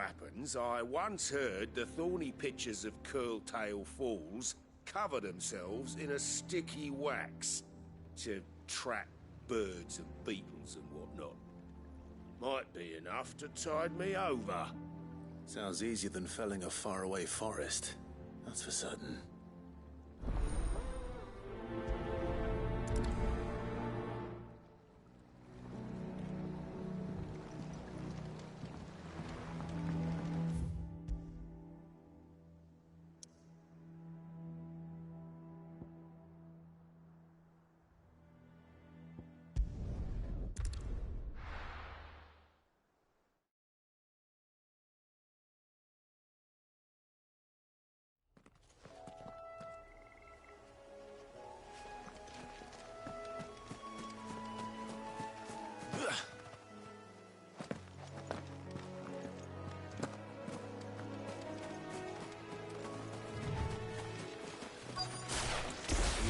happens, I once heard the thorny pitchers of Curltail Falls cover themselves in a sticky wax to trap birds and beetles and whatnot. Might be enough to tide me over. Sounds easier than felling a faraway forest. That's for certain.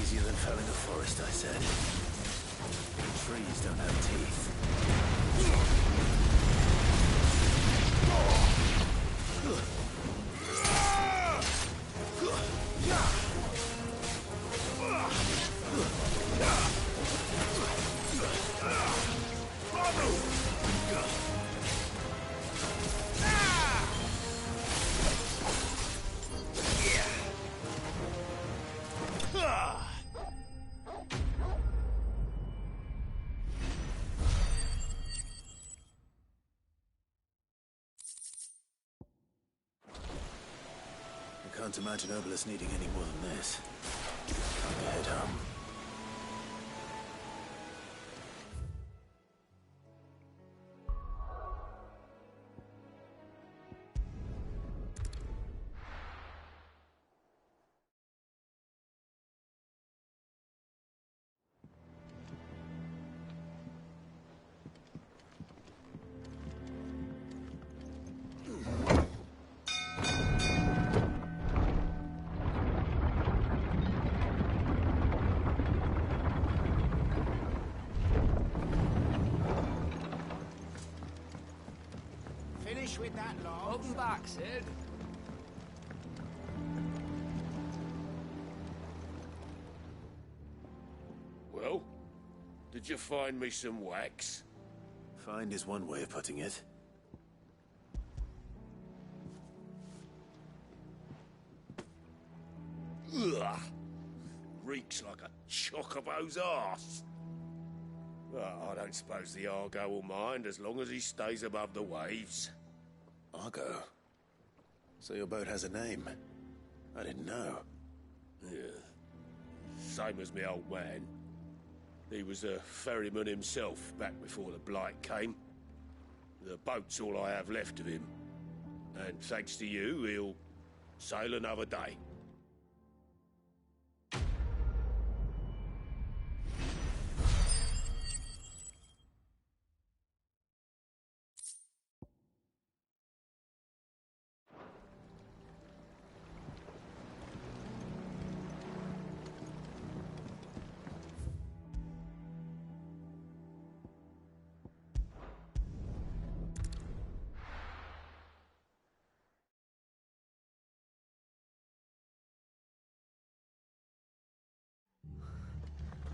Easier than felling a forest, I said. Trees don't have teeth. I can't imagine Obelisk needing any more than this. Time to head home. With that log. Welcome back, Sid. Well, did you find me some wax? Find is one way of putting it. Ugh! Reeks like a chocobo's arse. Well, I don't suppose the Argo will mind as long as he stays above the waves. Argo? So your boat has a name? I didn't know. Yeah. Same as me old man. He was a ferryman himself back before the Blight came. The boat's all I have left of him. And thanks to you, he'll sail another day.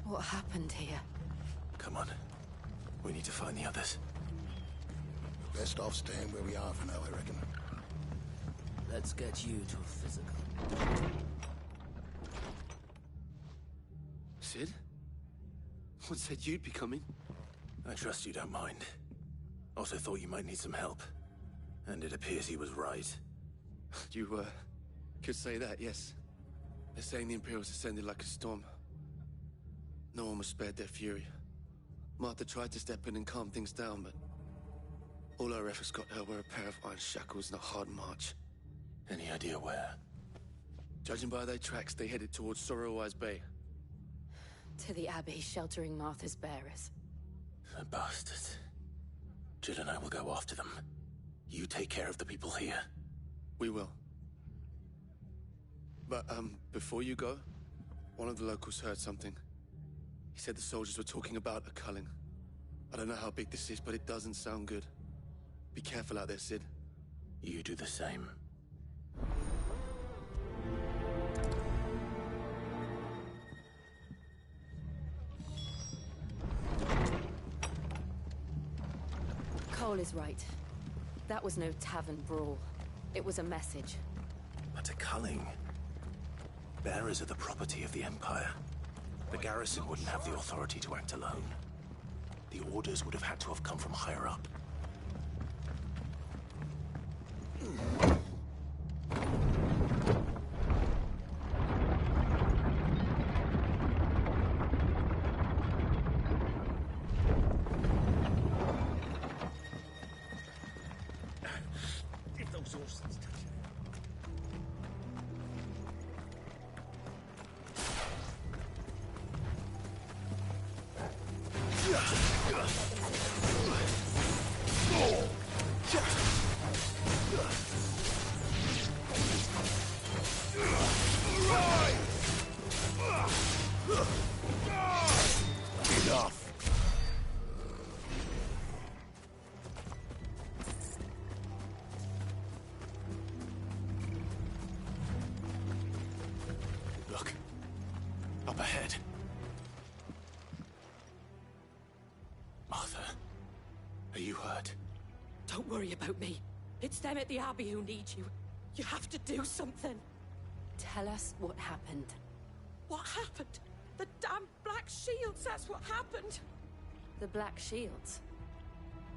What happened here? Come on. We need to find the others. Best off staying where we are for now, I reckon. Let's get you to a physical. Sid? What said you'd be coming? I trust you don't mind. Also thought you might need some help. And it appears he was right. You, could say that, yes. They're saying the Imperials descended like a storm. No one was spared their fury. Martha tried to step in and calm things down, but all our efforts got her were a pair of iron shackles and a hard march. Any idea where? Judging by their tracks, they headed towards Sorrowwise Bay. To the Abbey sheltering Martha's bearers. The bastards. Jill and I will go after them. You take care of the people here. We will. But, before you go, one of the locals heard something. He said the soldiers were talking about a culling. I don't know how big this is, but it doesn't sound good. Be careful out there, Sid. You do the same. Cole is right. That was no tavern brawl. It was a message. But to Culling, bearers are the property of the Empire. The garrison wouldn't have the authority to act alone. The orders would have had to have come from higher up. If those horses touch it. Look. Up ahead. Martha, are you hurt? Don't worry about me. It's them at the Abbey who need you. You have to do something. Tell us what happened. What happened? The damn Black Shields, that's what happened. The Black Shields.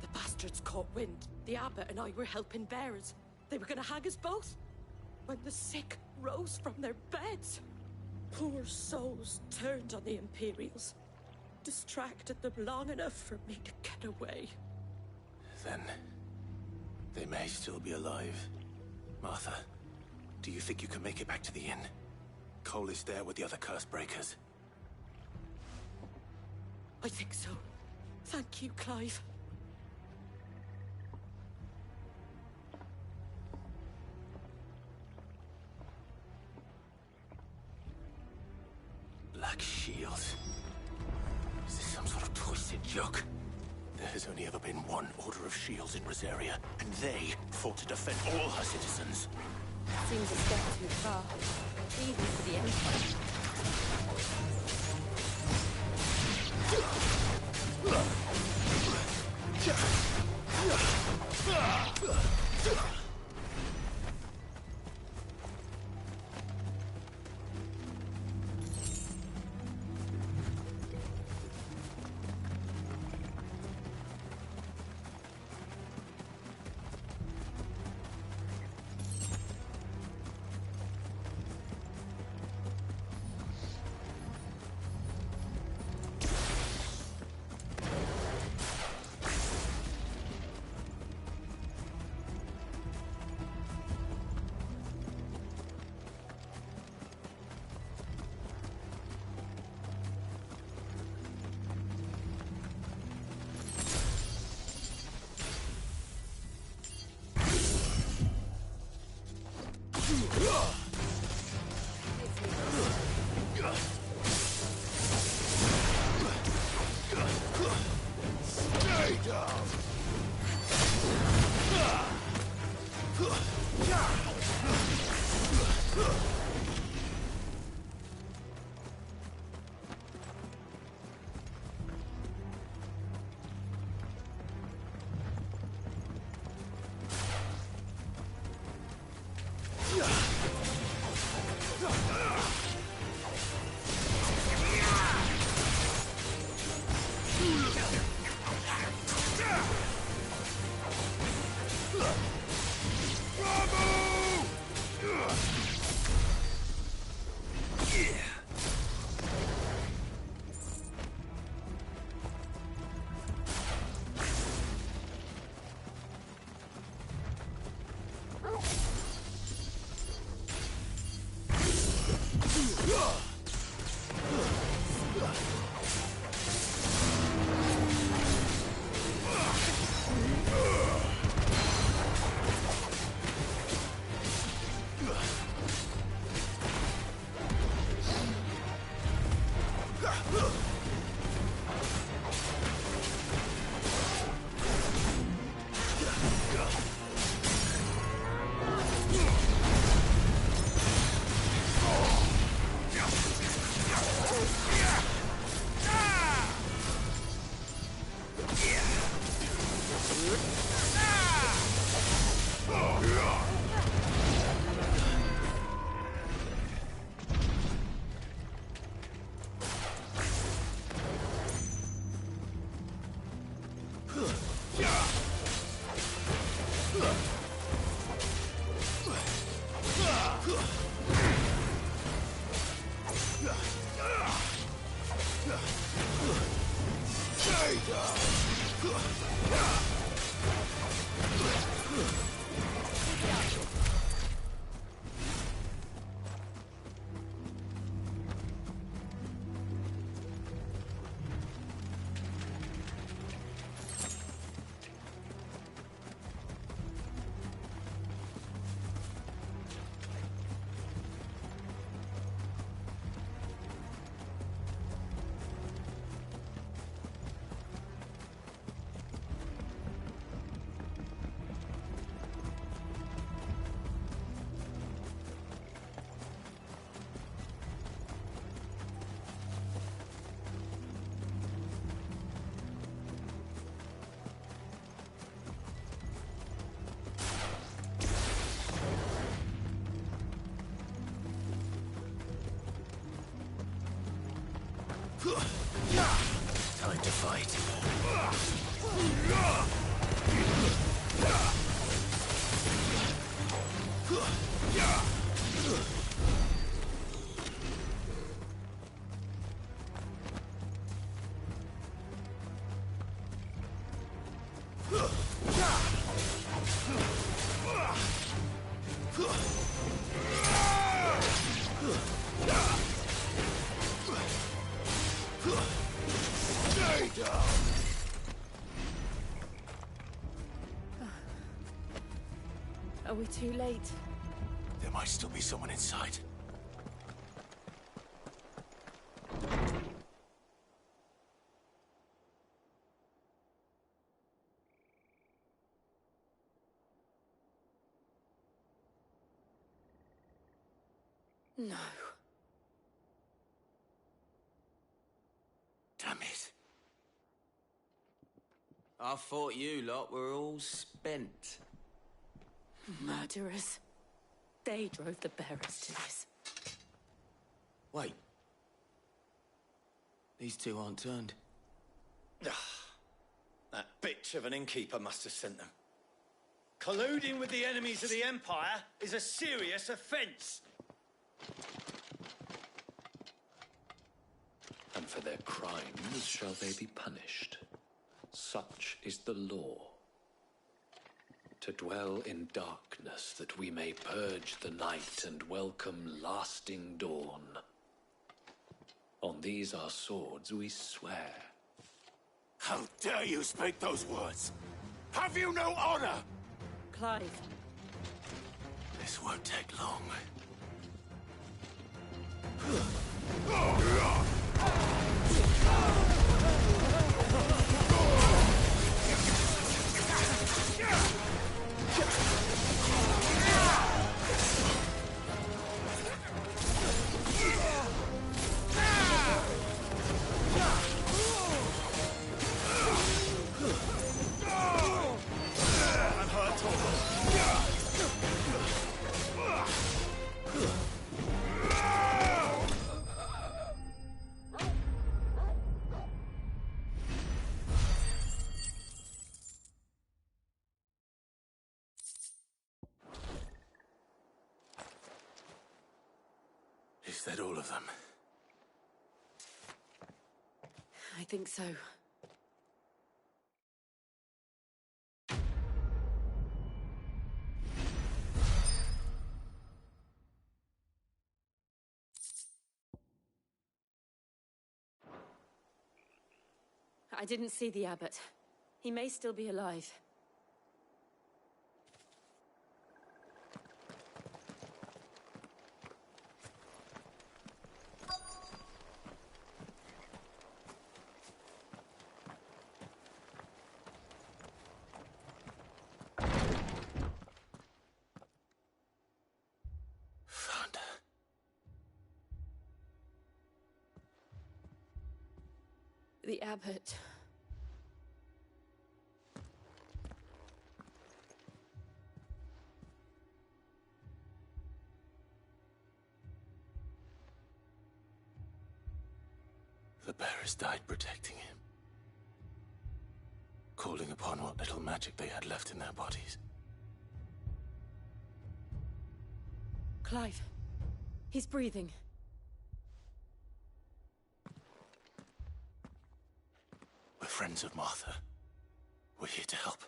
The bastards caught wind. The abbot and I were helping bearers. They were gonna hang us both. When the sick rose from their beds. Poor souls turned on the Imperials. Distracted them long enough for me to get away. Then, they may still be alive. Martha, do you think you can make it back to the inn? Cole is there with the other curse breakers. I think so. Thank you, Clive. Black Shields. Is this some sort of twisted joke? There has only ever been one Order of Shields in Rosaria, and they fought to defend all her citizens. Seems a step too far. Even for the Empire. Time to fight. Are we too late? There might still be someone inside. No. Damn it. I thought you lot were all spent. Murderers. They drove the bearers to this. Wait. These two aren't turned. That bitch of an innkeeper must have sent them. Colluding with the enemies of the Empire is a serious offence. And for their crimes shall they be punished. Such is the law. To dwell in darkness that we may purge the night and welcome lasting dawn. On these our swords we swear. How dare you speak those words? Have you no honor? Clive. This won't take long. Is that all of them? I think so. I didn't see the abbot. He may still be alive. Found her. The abbot. The bearers died protecting him. Calling upon what little magic they had left in their bodies. Clive. He's breathing. We're friends of Martha. We're here to help.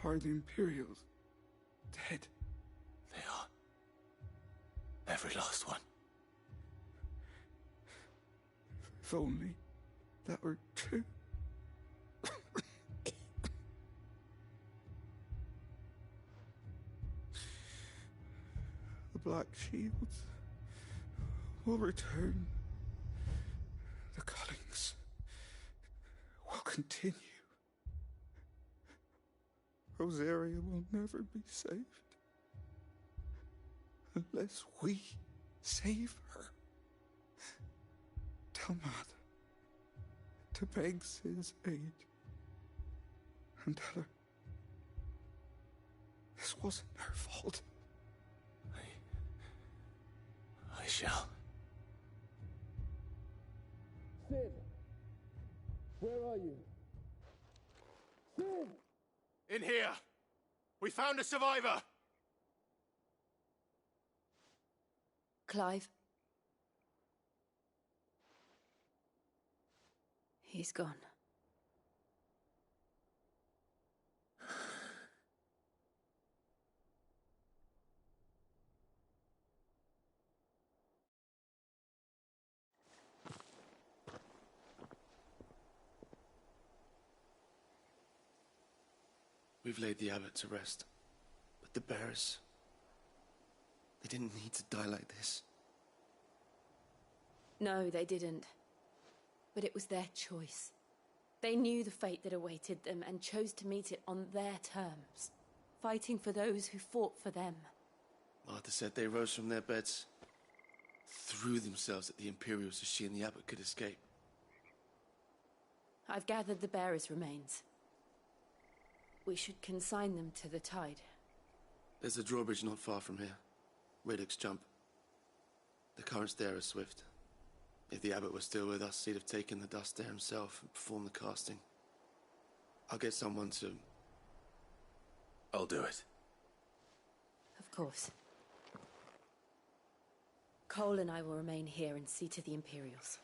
Are the Imperials dead? They are. Every last one. If only that were true. The Black Shields will return. The Cullings will continue. Rosaria will never be saved unless we save her. Tell Martha to beg Cid's aid and tell her this wasn't her fault. I shall. Cid! Where are you? Cid! In here! We found a survivor! Clive. He's gone. We've laid the abbot to rest. But the bearers... they didn't need to die like this. No, they didn't. But it was their choice. They knew the fate that awaited them and chose to meet it on their terms, fighting for those who fought for them. Martha said they rose from their beds, threw themselves at the Imperials so she and the abbot could escape. I've gathered the bearers' remains. We should consign them to the tide. There's a drawbridge not far from here. Radix Jump. The currents there are swift. If the abbot was still with us, he'd have taken the dust there himself and performed the casting. I'll get someone to... I'll do it. Of course. Cole and I will remain here and see to the Imperials.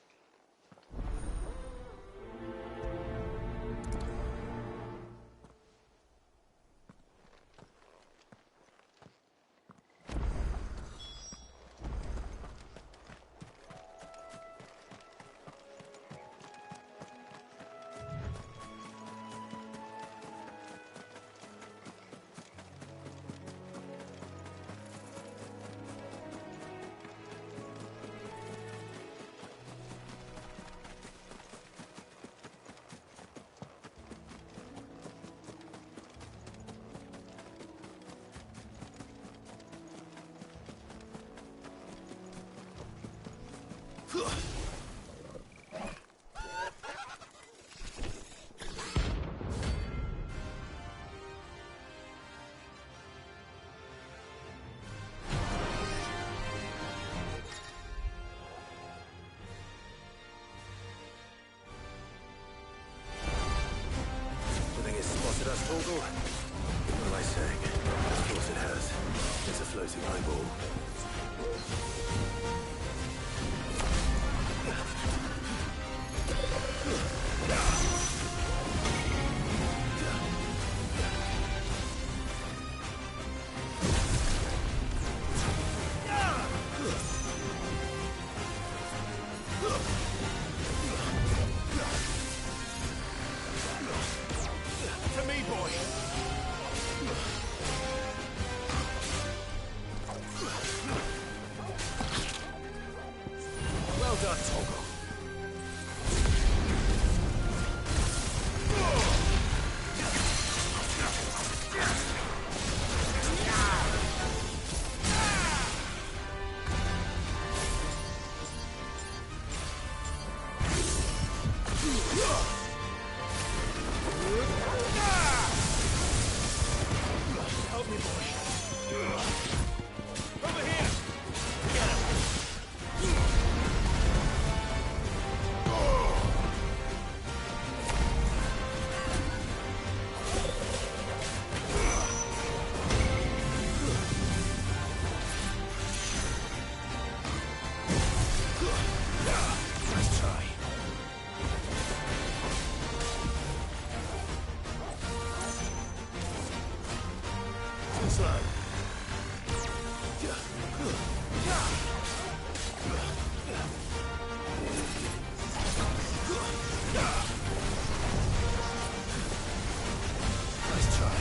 Torgal? What am I saying? Of course it has. It's a floating eyeball. Well done, Torgal. slow. Nice try.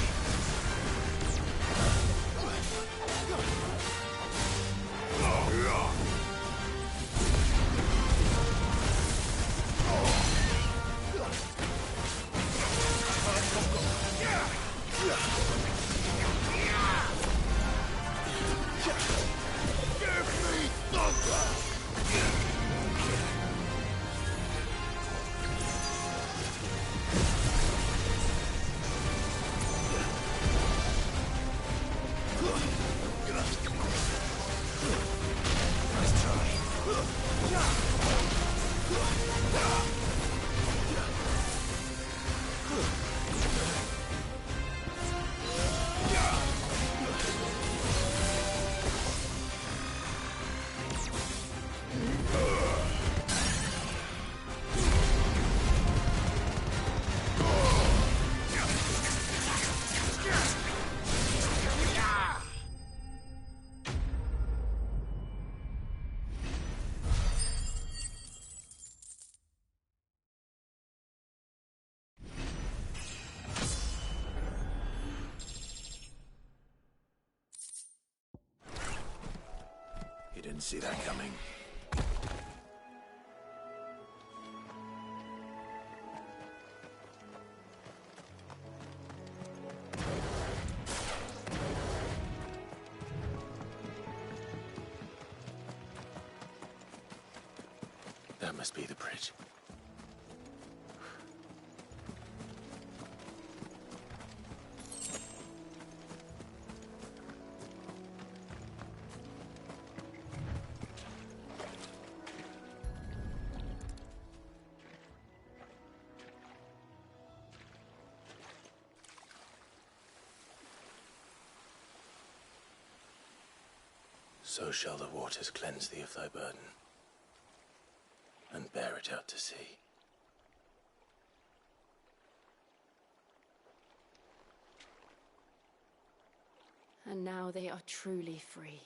You didn't see that coming. That must be the bridge. So shall the waters cleanse thee of thy burden, and bear it out to sea. And now they are truly free.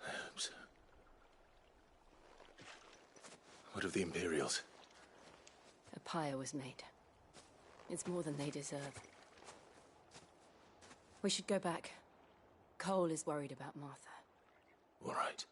I hope so. What of the Imperials? A pyre was made. It's more than they deserve. We should go back. Cole is worried about Martha. All right.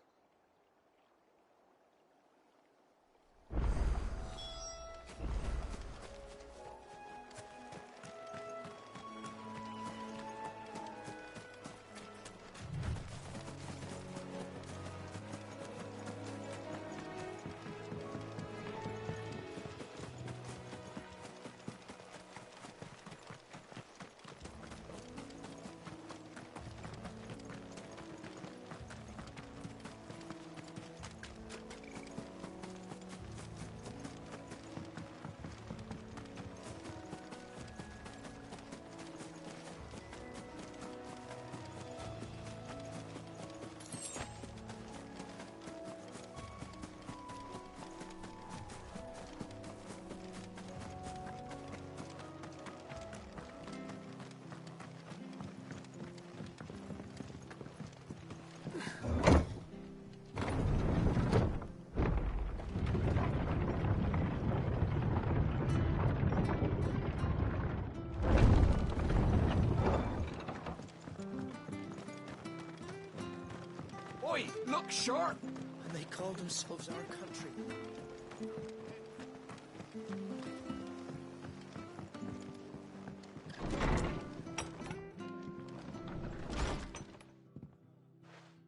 Oi, look sharp! And they call themselves our country.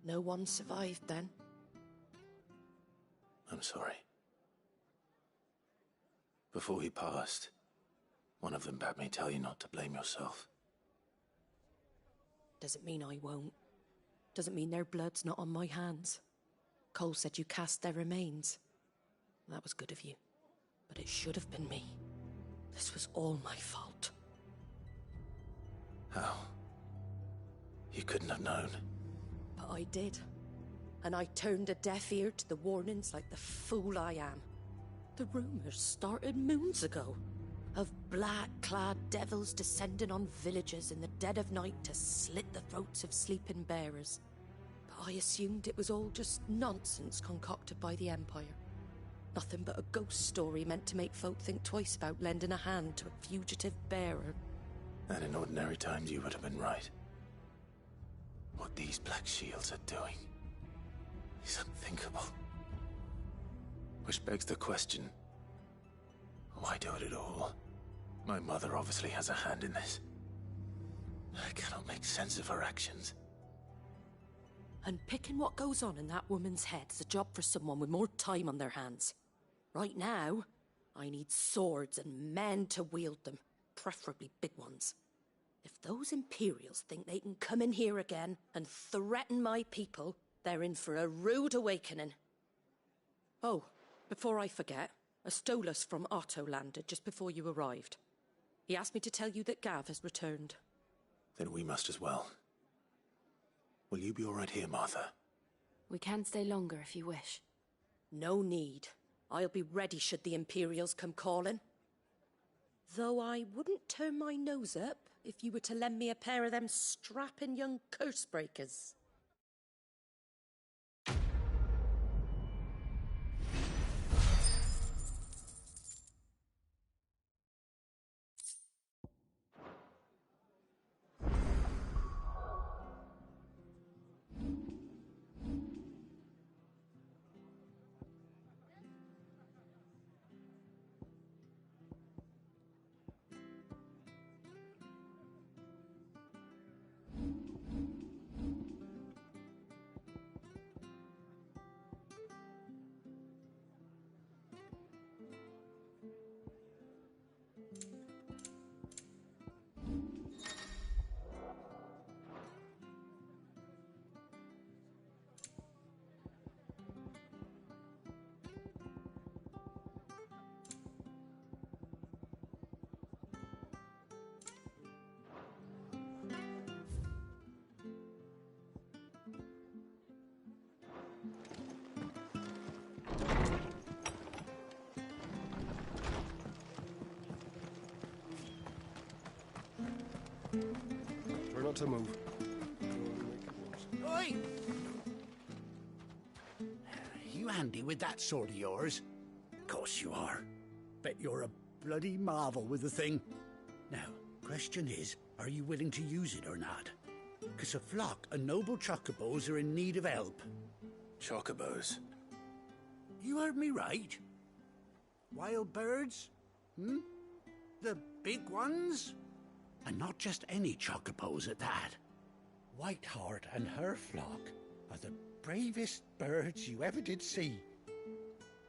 No one survived then? I'm sorry. Before he passed, one of them bade me tell you not to blame yourself. Doesn't mean I won't. Doesn't mean their blood's not on my hands. Cole said you cast their remains. That was good of you. But it should have been me. This was all my fault. How? You couldn't have known. But I did. And I turned a deaf ear to the warnings like the fool I am. The rumors started moons ago. of black-clad devils descending on villages in the dead of night to slit the throats of sleeping bearers. But I assumed it was all just nonsense concocted by the Empire. Nothing but a ghost story meant to make folk think twice about lending a hand to a fugitive bearer. And in ordinary times you would have been right. What these Black Shields are doing is unthinkable. Which begs the question, why do it at all? My mother obviously has a hand in this. I cannot make sense of her actions. Unpicking what goes on in that woman's head is a job for someone with more time on their hands. Right now, I need swords and men to wield them, preferably big ones. If those Imperials think they can come in here again and threaten my people, they're in for a rude awakening. Oh, before I forget, Astolas from Otto landed just before you arrived. He asked me to tell you that Gav has returned. Then we must as well. Will you be all right here, Martha? We can stay longer if you wish. No need. I'll be ready should the Imperials come calling. Though I wouldn't turn my nose up if you were to lend me a pair of them strapping young curse-breakers. Try not to move. Oi! You handy with that sword of yours? Course you are. Bet you're a bloody marvel with the thing. Now, question is, are you willing to use it or not? 'Cause a flock of noble chocobos are in need of help. Chocobos? You heard me right. Wild birds? The big ones? And not just any chocobos at that. Whiteheart and her flock are the bravest birds you ever did see.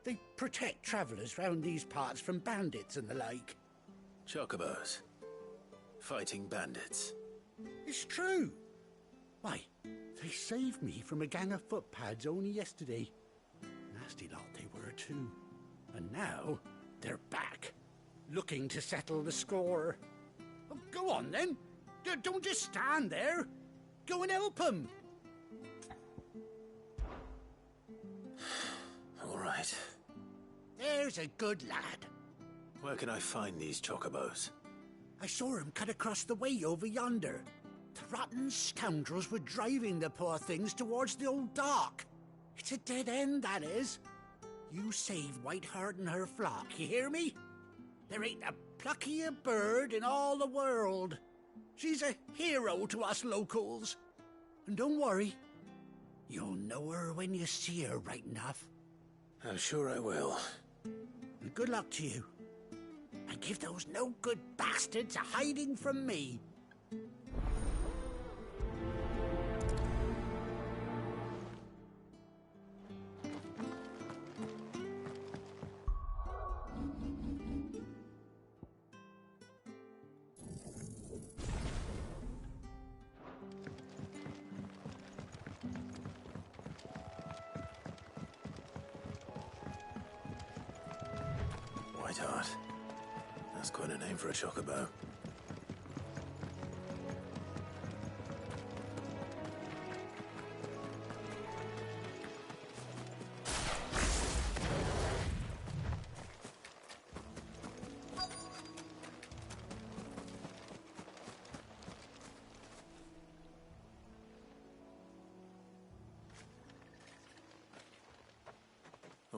They protect travellers round these parts from bandits and the like. Chocobos. Fighting bandits. It's true. Why, they saved me from a gang of footpads only yesterday. Nasty lot they were too. And now they're back, looking to settle the score. Oh, go on then. Don't just stand there. Go and help them. All right. There's a good lad. Where can I find these chocobos? I saw him cut across the way over yonder. The rotten scoundrels were driving the poor things towards the old dock. It's a dead end, that is. You save Whiteheart and her flock, you hear me? There ain't a pluckier bird in all the world. She's a hero to us locals. And don't worry, you'll know her when you see her right enough. I'm sure I will. And good luck to you. And give those no-good bastards a hiding from me. Whiteheart. That's quite a name for a chocobo.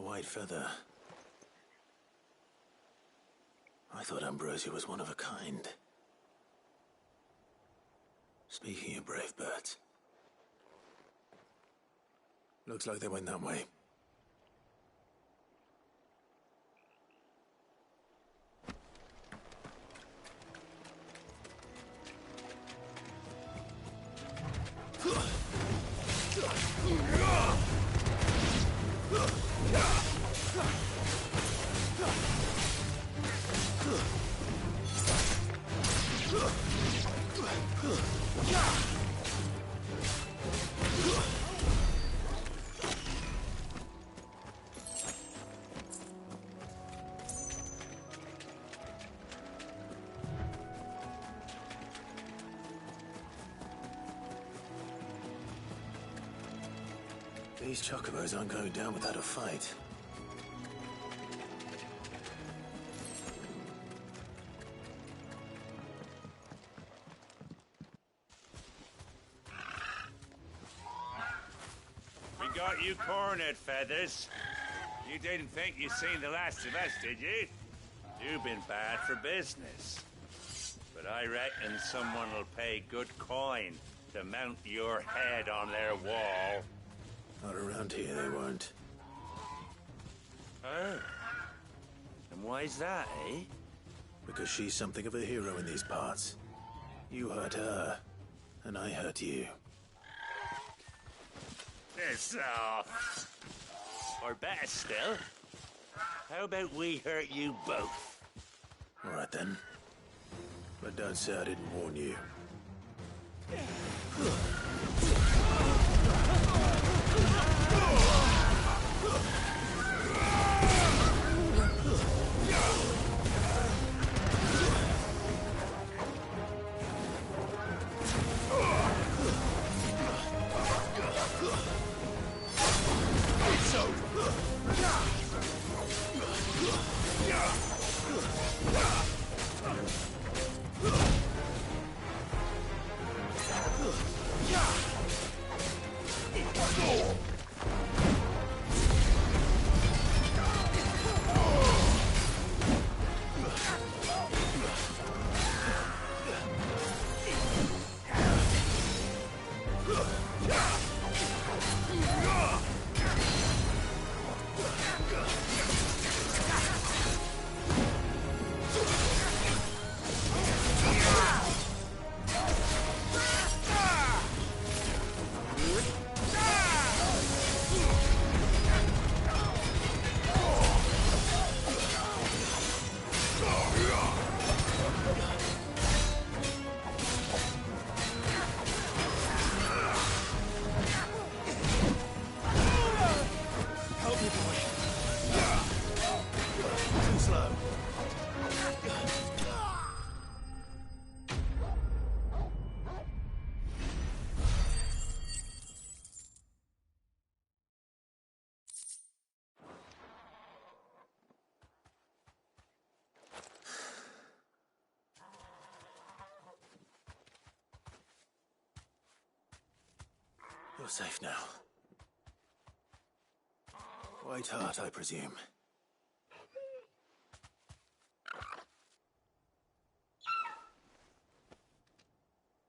white feather. I thought Ambrosia was one of a kind. Speaking of brave birds, looks like they went that way. These chocobos aren't going down without a fight. We got you cornered, Feathers. You didn't think you'd seen the last of us, did you? You've been bad for business. But I reckon someone will pay good coin to mount your head on their wall. Not around here, they won't. Oh. And why's that, eh? Because she's something of a hero in these parts. You hurt her, and I hurt you. Piss off. Or better still, how about we hurt you both? All right, then. But don't say I didn't warn you. You're safe now. White Heart, I presume.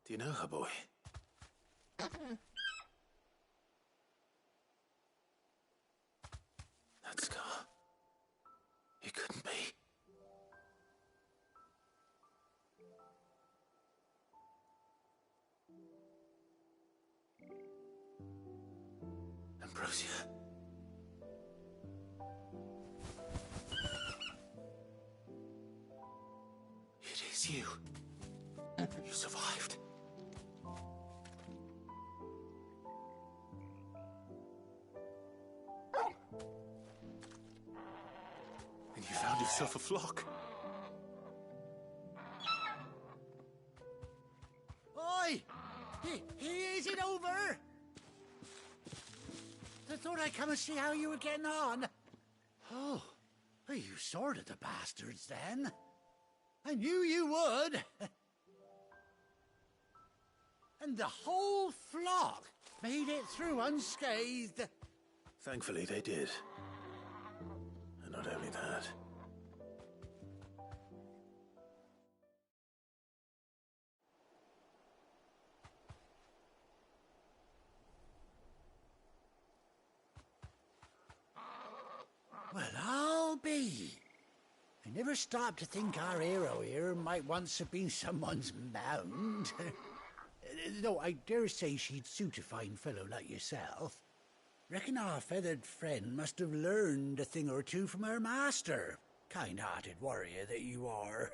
Do you know her, boy? That scar. It couldn't be. Ambrosia. It is you. You survived. And you found yourself a flock. Oi! Is it over? I thought I'd come and see how you were getting on. Oh, well, you sorted the bastards then. I knew you would. And the whole flock made it through unscathed. Thankfully, they did. never stopped to think our hero here might once have been someone's mound. Though I dare say she'd suit a fine fellow like yourself. Reckon our feathered friend must have learned a thing or two from her master. Kind-hearted warrior that you are.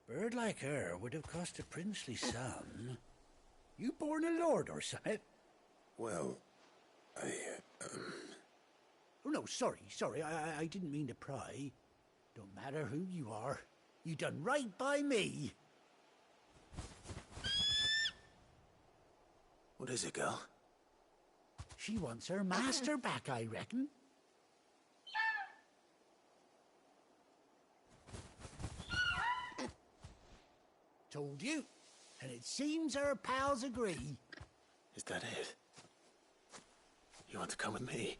Bird like her would have cost a princely sum. You born a lord or something? Well, Oh, no, sorry. I didn't mean to pry. Don't matter who you are. You done right by me. What is it, girl? She wants her master back, I reckon. Told you. And it seems her pals agree. Is that it? You want to come with me?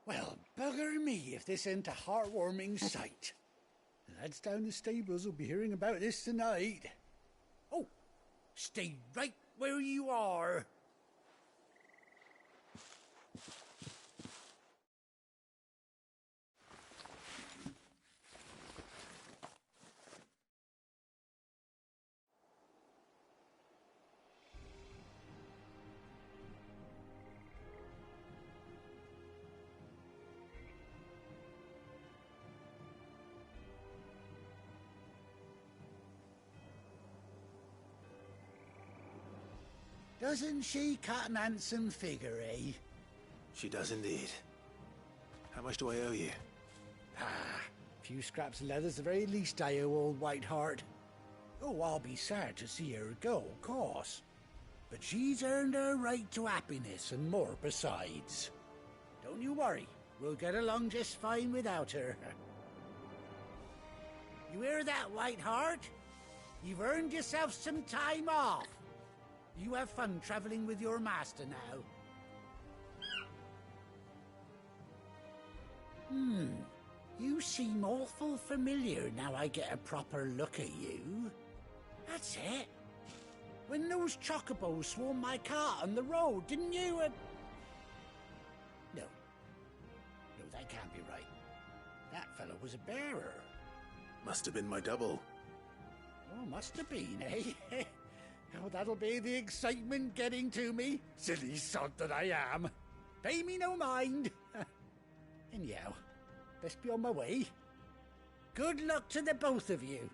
Well, bugger me if this ain't a heartwarming sight. The lads down the stables will be hearing about this tonight. Oh, stay right where you are. Doesn't she cut an handsome figure, eh? She does indeed. How much do I owe you? Ah, a few scraps of leather's the very least I owe old Whiteheart. Oh, I'll be sad to see her go, of course. But she's earned her right to happiness and more besides. Don't you worry, we'll get along just fine without her. You hear that, Whiteheart? You've earned yourself some time off. You have fun traveling with your master now. You seem awful familiar now I get a proper look at you. That's it. When those chocobos swarmed my cart on the road, didn't you? No, that can't be right. That fellow was a bearer. Must have been my double. Oh, must have been, eh? Oh, that'll be the excitement getting to me. Silly sod that I am. Pay me no mind. Anyhow, best be on my way. Good luck to the both of you.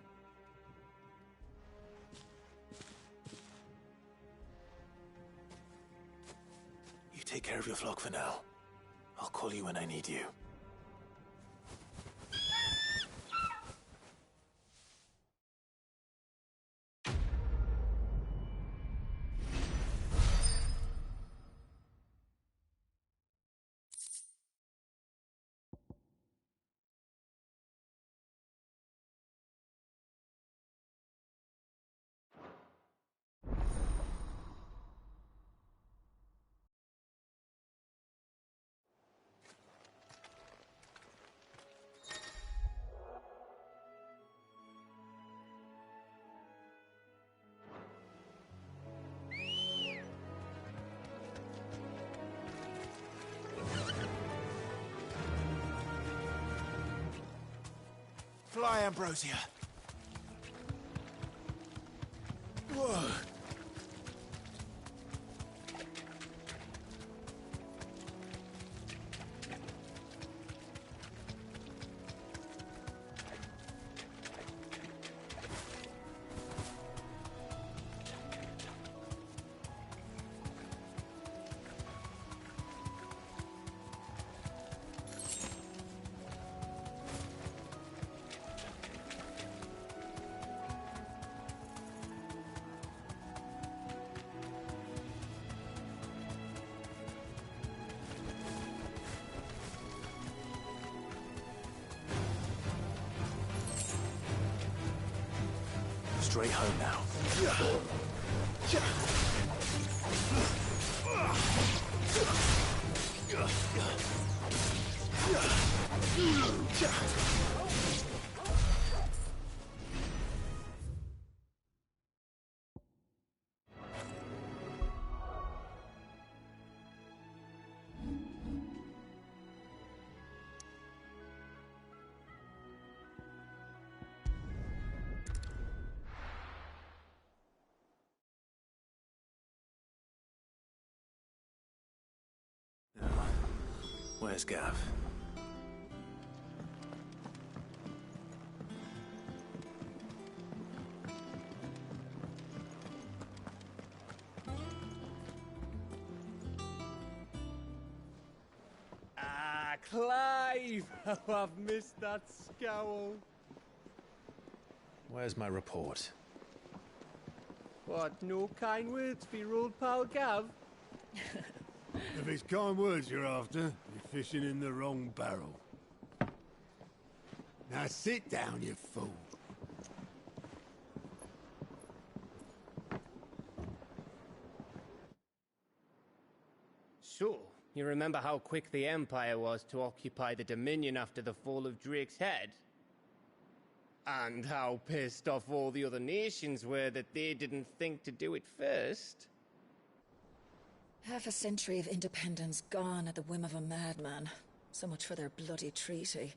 You take care of your flock for now. I'll call you when I need you. Fly, Ambrosia. Whoa. Straight home now. Where's Gav? Ah, Clive! Oh, I've missed that scowl. Where's my report? What, no kind words for your old pal Gav? If it's kind words you're after, you're fishing in the wrong barrel. Now sit down, you fool. So, you remember how quick the Empire was to occupy the Dominion after the fall of Drake's head? And how pissed off all the other nations were that they didn't think to do it first? Half a century of independence gone at the whim of a madman. So much for their bloody treaty.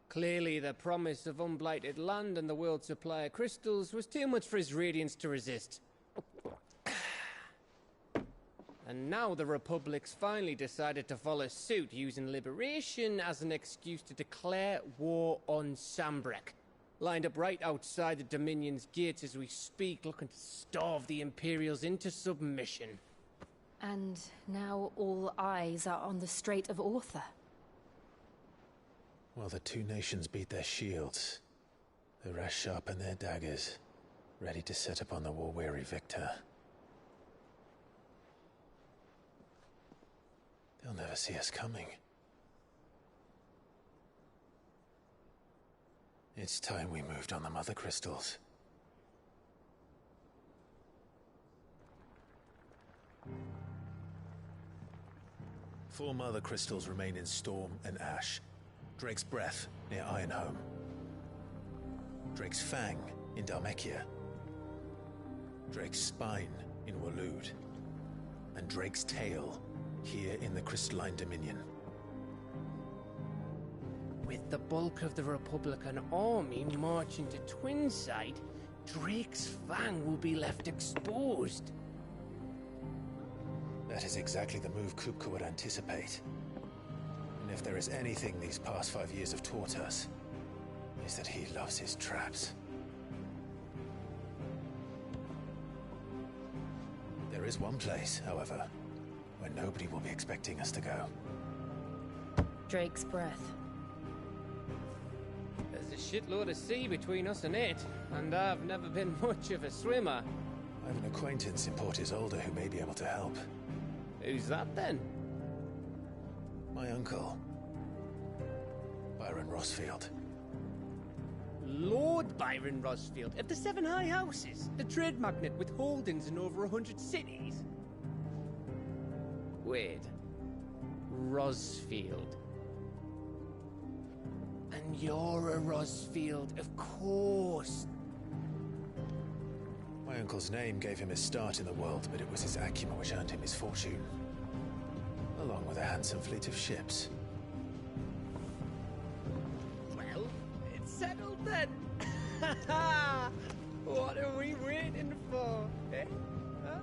Clearly, the promise of unblighted land and the world's supply of crystals was too much for his radiance to resist. And now the Republic's finally decided to follow suit, using liberation as an excuse to declare war on Sambrek. Lined up right outside the Dominion's gates as we speak, looking to starve the Imperials into submission. And now all eyes are on the Strait of Author. While the two nations beat their shields, the rest sharpen their daggers, ready to set upon the war-weary victor. They'll never see us coming. It's time we moved on the Mother Crystals. Four Mother Crystals remain in Storm and Ash. Drake's Breath, near Ironhome. Drake's Fang, in Dhalmekia. Drake's Spine, in Waloed. And Drake's Tail, here in the Crystalline Dominion. With the bulk of the Republican army marching to Twinside, Drake's Fang will be left exposed. That is exactly the move Kupka would anticipate. And if there is anything these past 5 years have taught us, is that he loves his traps. There is one place, however, where nobody will be expecting us to go. Drake's Breath. There's a shitload of sea between us and it, and I've never been much of a swimmer. I have an acquaintance in Port Isolde who may be able to help. Who's that then? My uncle, Byron Rosfield. Lord Byron Rosfield of the Seven High Houses, the trade magnate with holdings in over 100 cities. Wait, Rosfield. And you're a Rosfield, of course. My uncle's name gave him his start in the world, but it was his acumen which earned him his fortune. Along with a handsome fleet of ships. Well, it's settled then. What are we waiting for, eh? Huh?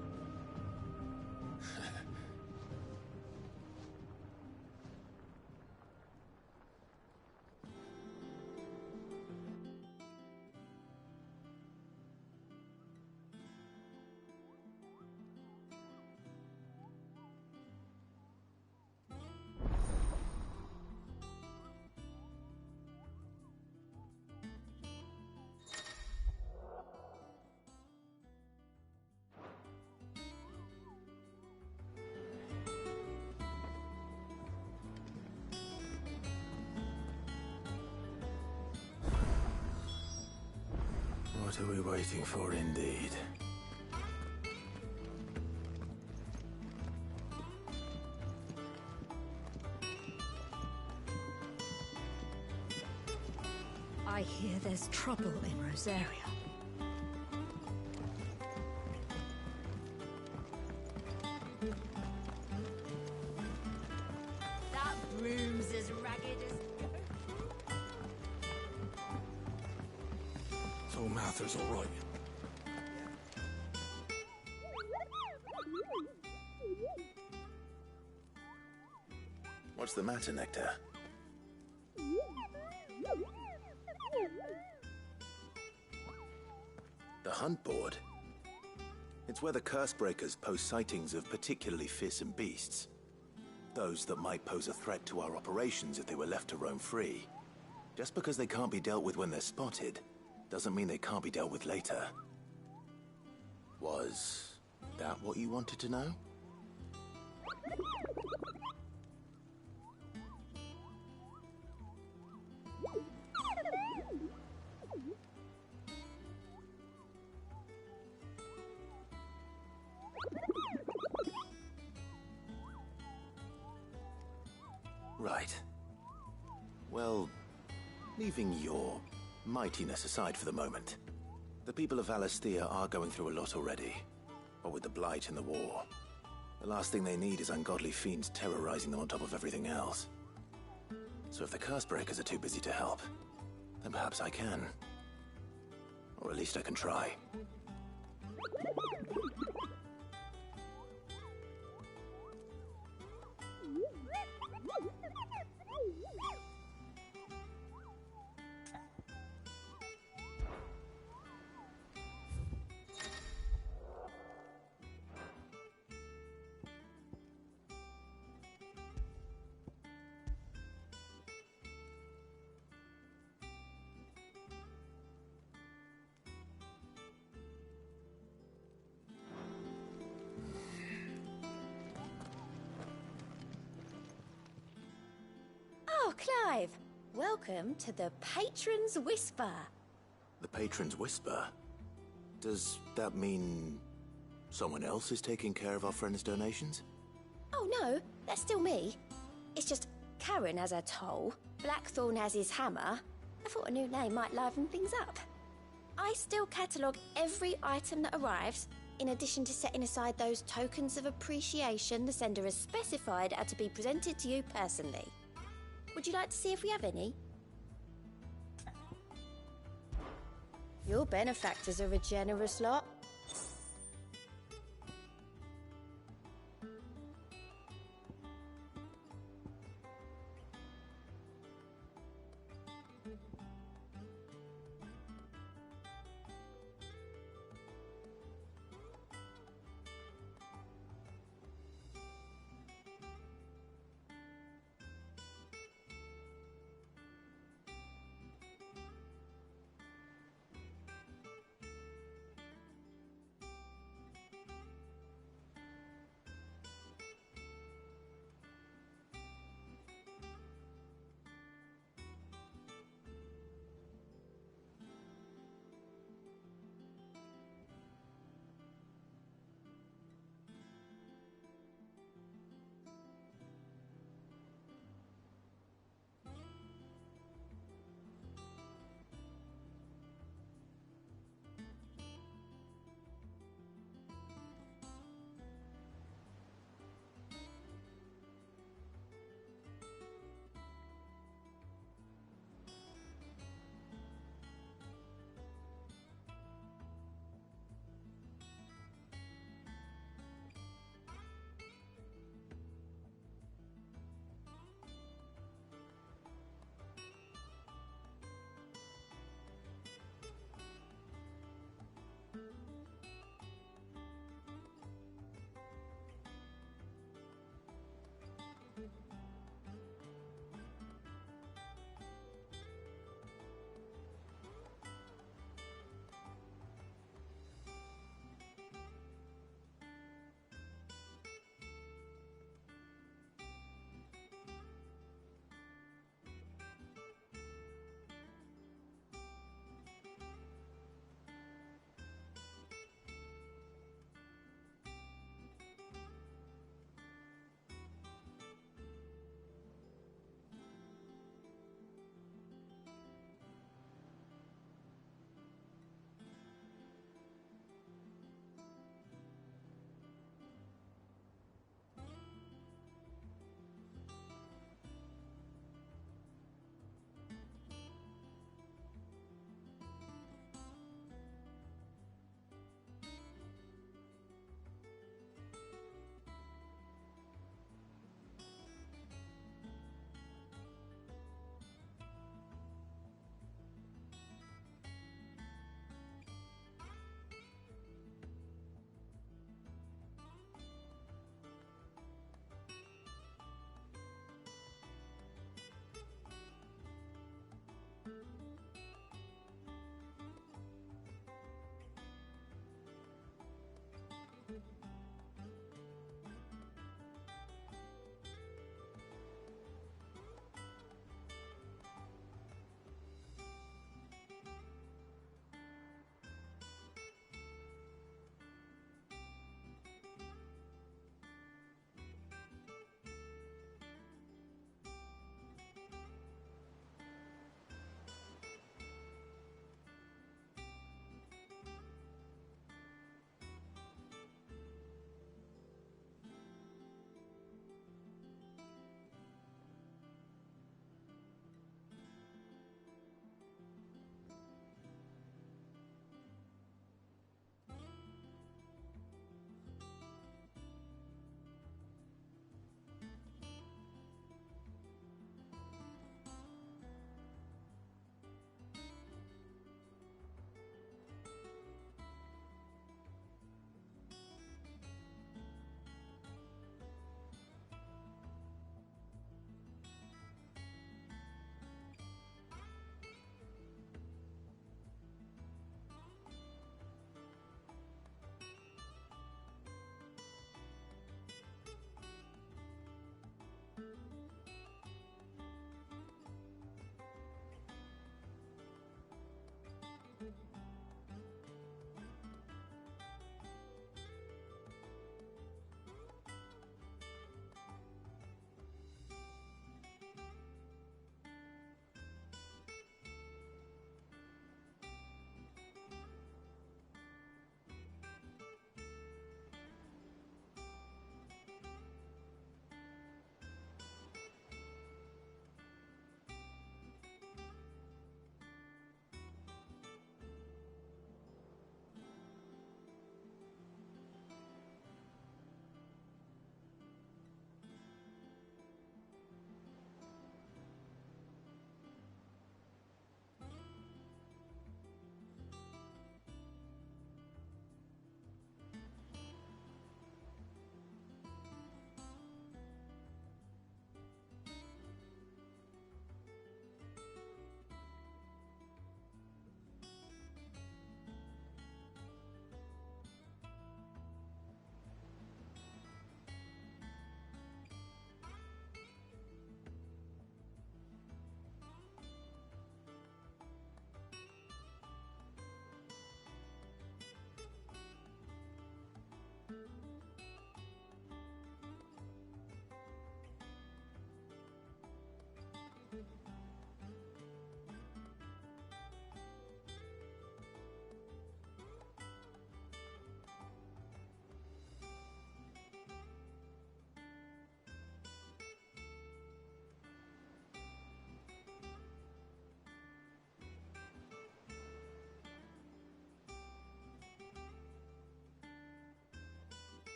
What are we waiting for, indeed? I hear there's trouble in Rosaria. That room's as ragged as... So Mather's all right. What's the matter, Nectar? The hunt board? It's where the Cursebreakers post sightings of particularly fearsome beasts. Those that might pose a threat to our operations if they were left to roam free. Just because they can't be dealt with when they're spotted, doesn't mean they can't be dealt with later. Was that what you wanted to know? Right. Well, leaving your mightiness aside for the moment, the people of Valisthea are going through a lot already. But with the Blight and the war, the last thing they need is ungodly fiends terrorizing them on top of everything else. So if the Cursebreakers are too busy to help, then perhaps I can. Or at least I can try. Oh, Clive! Welcome to the Patron's Whisper. The Patron's Whisper? Does that mean someone else is taking care of our friend's donations? Oh no, that's still me. It's just Karen has her toll, Blackthorn has his hammer. I thought a new name might liven things up. I still catalogue every item that arrives, in addition to setting aside those tokens of appreciation the sender has specified are to be presented to you personally. Would you like to see if we have any? Your benefactors are a generous lot.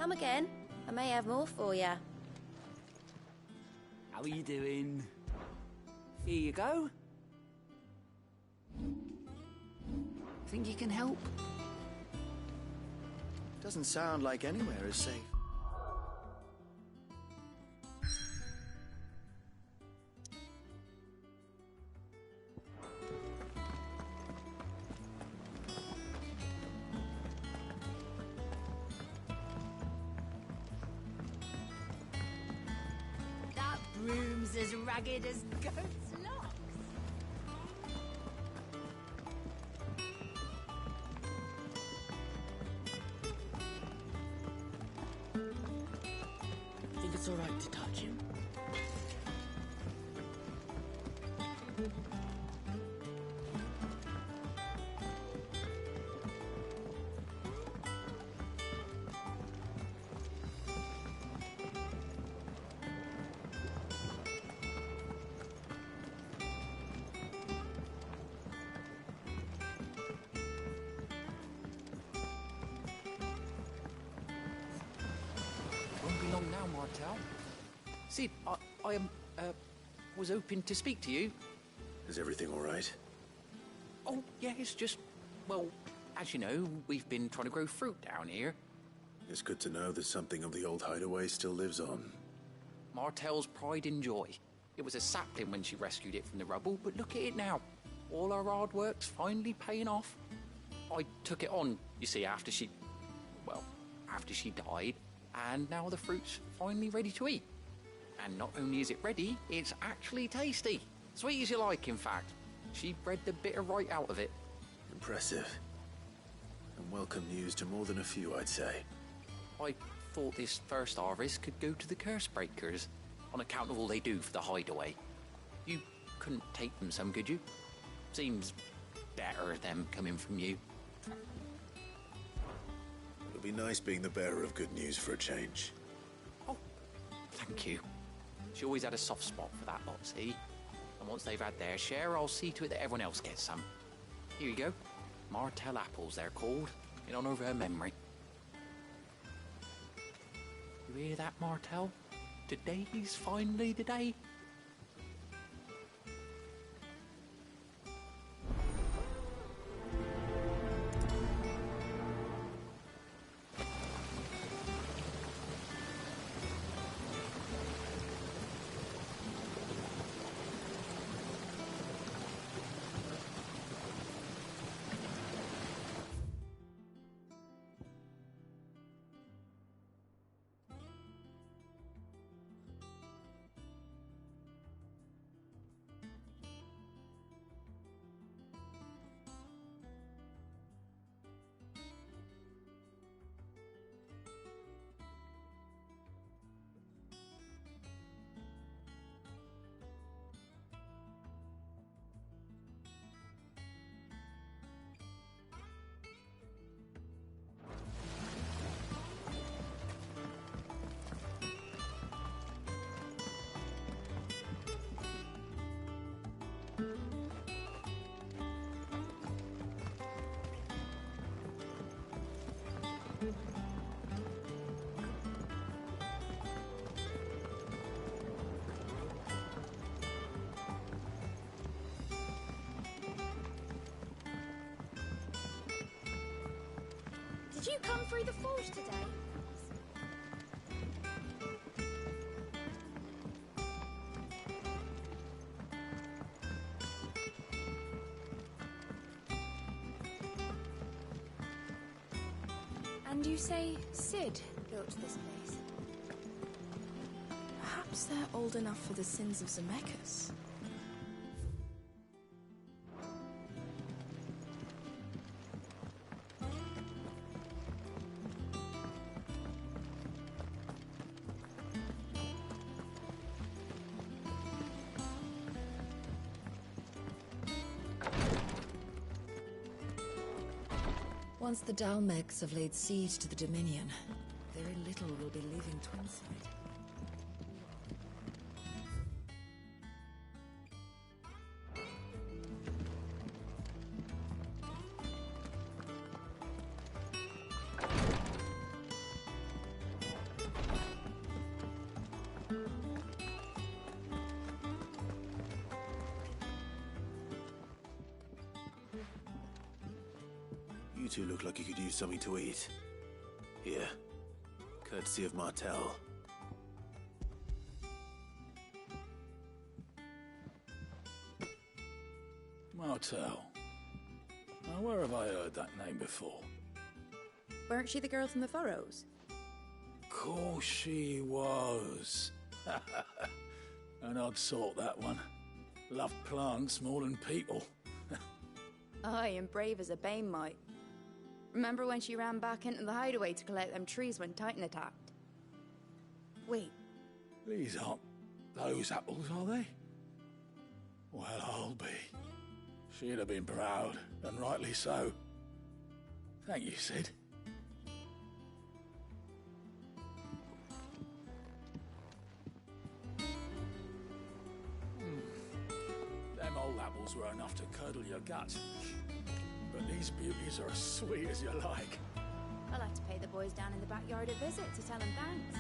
Come again. I may have more for you. How are you doing? Here you go. Think you can help? Doesn't sound like anywhere is safe. That broom's as ragged as goat's locks. Think it's all right to touch him? Won't be long now, Martel. Sid, I was hoping to speak to you. Is everything all right? Oh, yeah, it's just, well, as you know, we've been trying to grow fruit down here. It's good to know that something of the old hideaway still lives on. Martel's pride and joy. It was a sapling when she rescued it from the rubble, but look at it now. All our hard work's finally paying off. I took it on, you see, after she died, and now the fruit's finally ready to eat. And not only is it ready, it's actually tasty. Sweet as you like, in fact. She bred the bitter right out of it. Impressive. And welcome news to more than a few, I'd say. I thought this first harvest could go to the curse breakers, on account of all they do for the hideaway. You couldn't take them some, could you? Seems better them coming from you. It'll be nice being the bearer of good news for a change. Thank you. She always had a soft spot for that lot, see? And once they've had their share, I'll see to it that everyone else gets some. Here you go. Martel apples, they're called, in honor of her memory. You hear that, Martel? Today's finally the day. Did you come through the forge today? And you say Sid built this place? Perhaps they're old enough for the sins of Zemeckis. Once the Dalmegs have laid siege to the Dominion, very little will be leaving Twinside. two look like you could use something to eat. Here. Courtesy of Martel. Martel. Now, where have I heard that name before? Weren't she the girl from the Furrows? Course she was. An odd sort, that one. Loved plants more than people. Aye, and brave as a bane might. Remember when she ran back into the hideaway to collect them trees when Titan attacked? Wait. These aren't those apples, are they? Well, I'll be. She'd have been proud, and rightly so. Thank you, Sid. Them old apples were enough to curdle your guts. But these beauties are as sweet as you like. I'll have to pay the boys down in the backyard a visit to tell them thanks.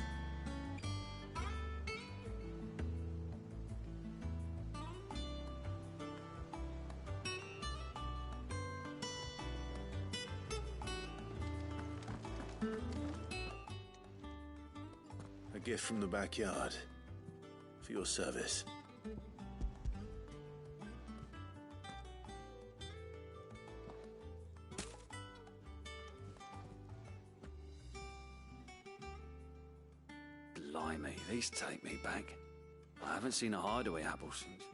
A gift from the backyard. For your service. Blimey, these take me back. I haven't seen a hideaway apple since.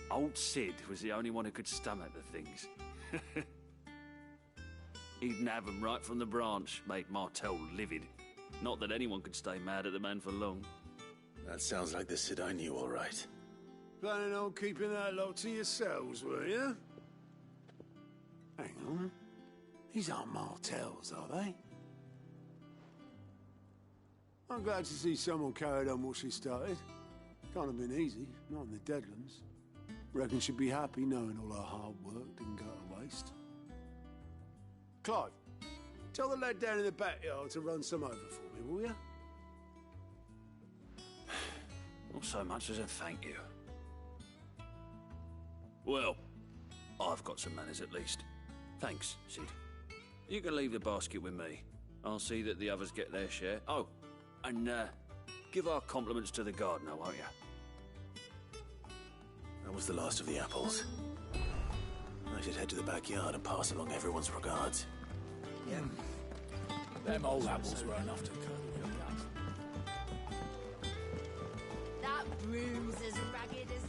Old Sid was the only one who could stomach the things. He'd nab 'em right from the branch, make Martel livid. Not that anyone could stay mad at the man for long. That sounds like the Sid I knew, all right. Planning on keeping that lot to yourselves, were you? Hang on. These aren't Martels, are they? I'm glad to see someone carried on what she started. Can't have been easy, not in the Deadlands. Reckon she'd be happy knowing all her hard work didn't go to waste. Clive, tell the lad down in the backyard to run some over for me, will you? Not so much as a thank you. Well, I've got some manners at least. Thanks, Sid. You can leave the basket with me. I'll see that the others get their share. Oh, and give our compliments to the gardener, won't you? That was the last of the apples. I should head to the backyard and pass along everyone's regards. Yeah. Them old apples were enough to curdle your guts. That broom's as ragged as...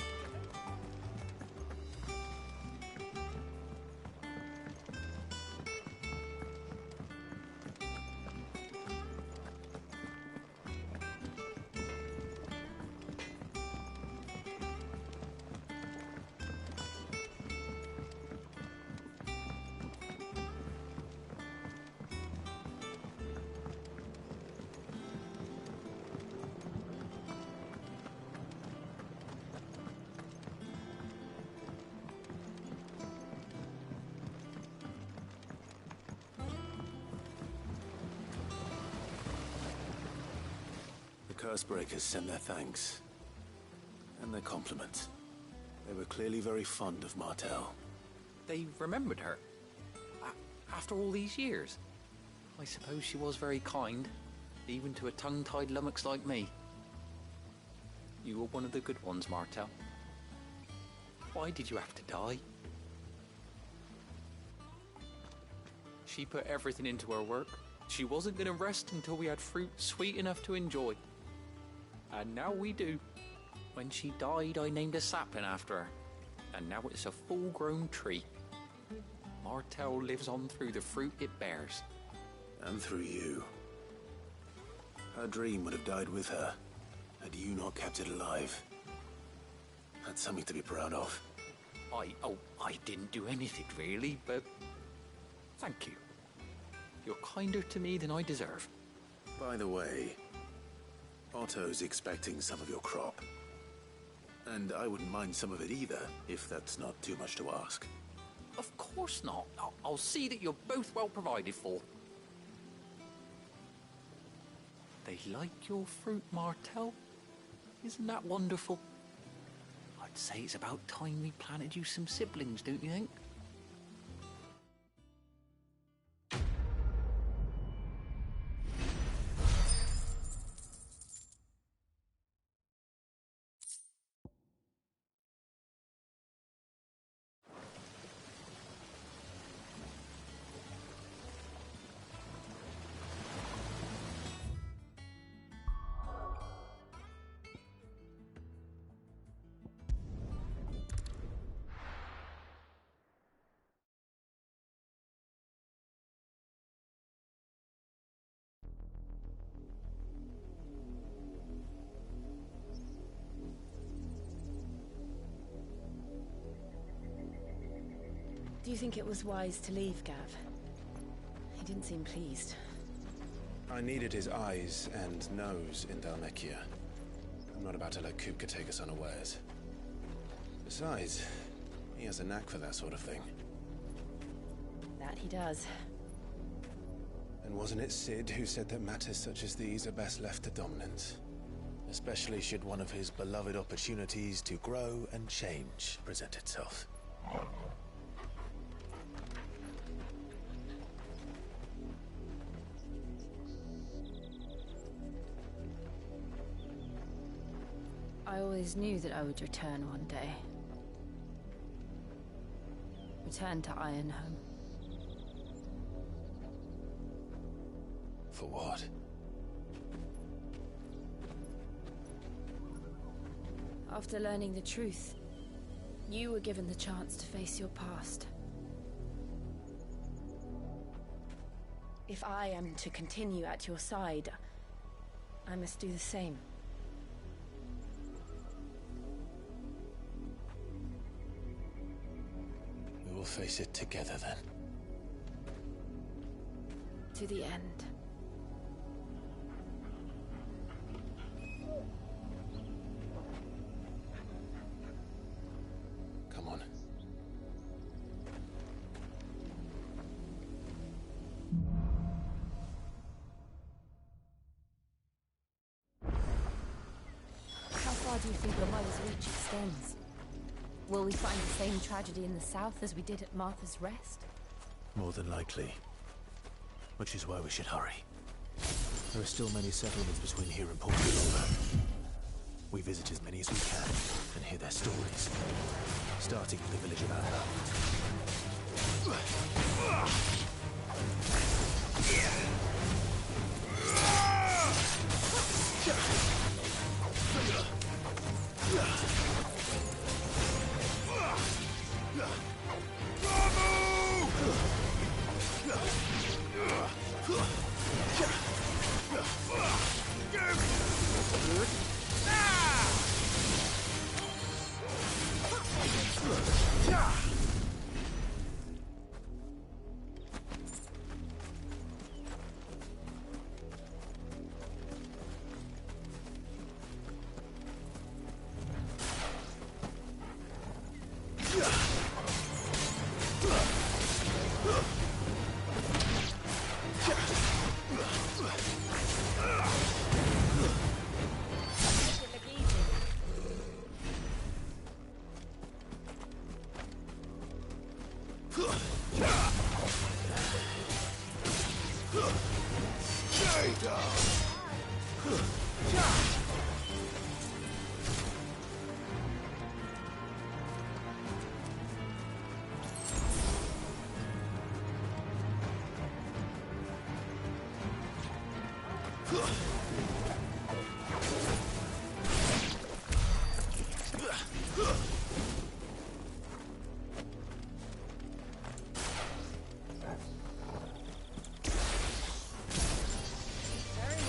The Cursebreakers sent their thanks. And their compliments. They were clearly very fond of Martel. They remembered her. After all these years. I suppose she was very kind, even to a tongue-tied lummox like me. You were one of the good ones, Martel. Why did you have to die? She put everything into her work. She wasn't going to rest until we had fruit sweet enough to enjoy. And now we do. When she died, I named a sapling after her. And now it's a full-grown tree. Martel lives on through the fruit it bears. And through you. Her dream would have died with her, had you not kept it alive. That's something to be proud of. I didn't do anything really, but thank you. You're kinder to me than I deserve. By the way, Otto's expecting some of your crop. And I wouldn't mind some of it either, if that's not too much to ask. Of course not. I'll see that you're both well provided for. They like your fruit, Martel. Isn't that wonderful? I'd say it's about time we planted you some siblings, don't you think? you think it was wise to leave Gav? He didn't seem pleased. I needed his eyes and nose in Dhalmekia. I'm not about to let Kupka take us unawares. Besides, he has a knack for that sort of thing. That he does. And wasn't it Cid who said that matters such as these are best left to dominance? Especially should one of his beloved opportunities to grow and change present itself. I always knew that I would return one day. Return to Ironhome. For what? After learning the truth, you were given the chance to face your past. If I am to continue at your side, I must do the same. We will face it together then. To the end. Come on. How far do you think your mother's reach extends? Will we find the same tragedy in the south as we did at Martha's Rest? More than likely. Which is why we should hurry. There are still many settlements between here and Port Silver. We visit as many as we can and hear their stories. Starting with the village of Adler. Very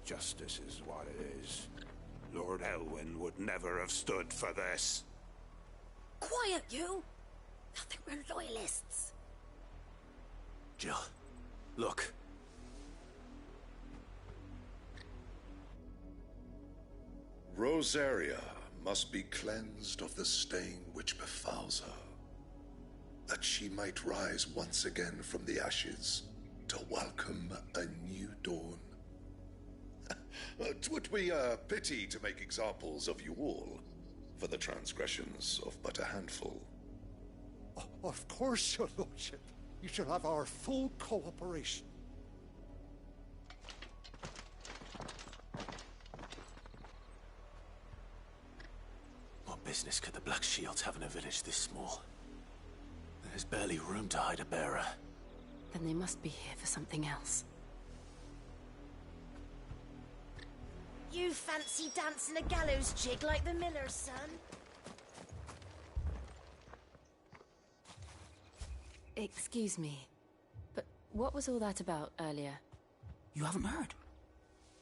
Justice is what it is. Lord Elwyn would never have stood for this. Quiet, you! I think we're loyalists. Jill, look. Rosaria must be cleansed of the stain which befouls her, that she might rise once again from the ashes to welcome a new dawn. 'Twould be a pity to make examples of you all for the transgressions of but a handful. Of course, your lordship. You shall have our full cooperation. What business could the Black Shields have in a village this small? There's barely room to hide a bearer. Then they must be here for something else. You fancy dancing a gallows jig like the miller's son? Excuse me, but what was all that about earlier? You haven't heard?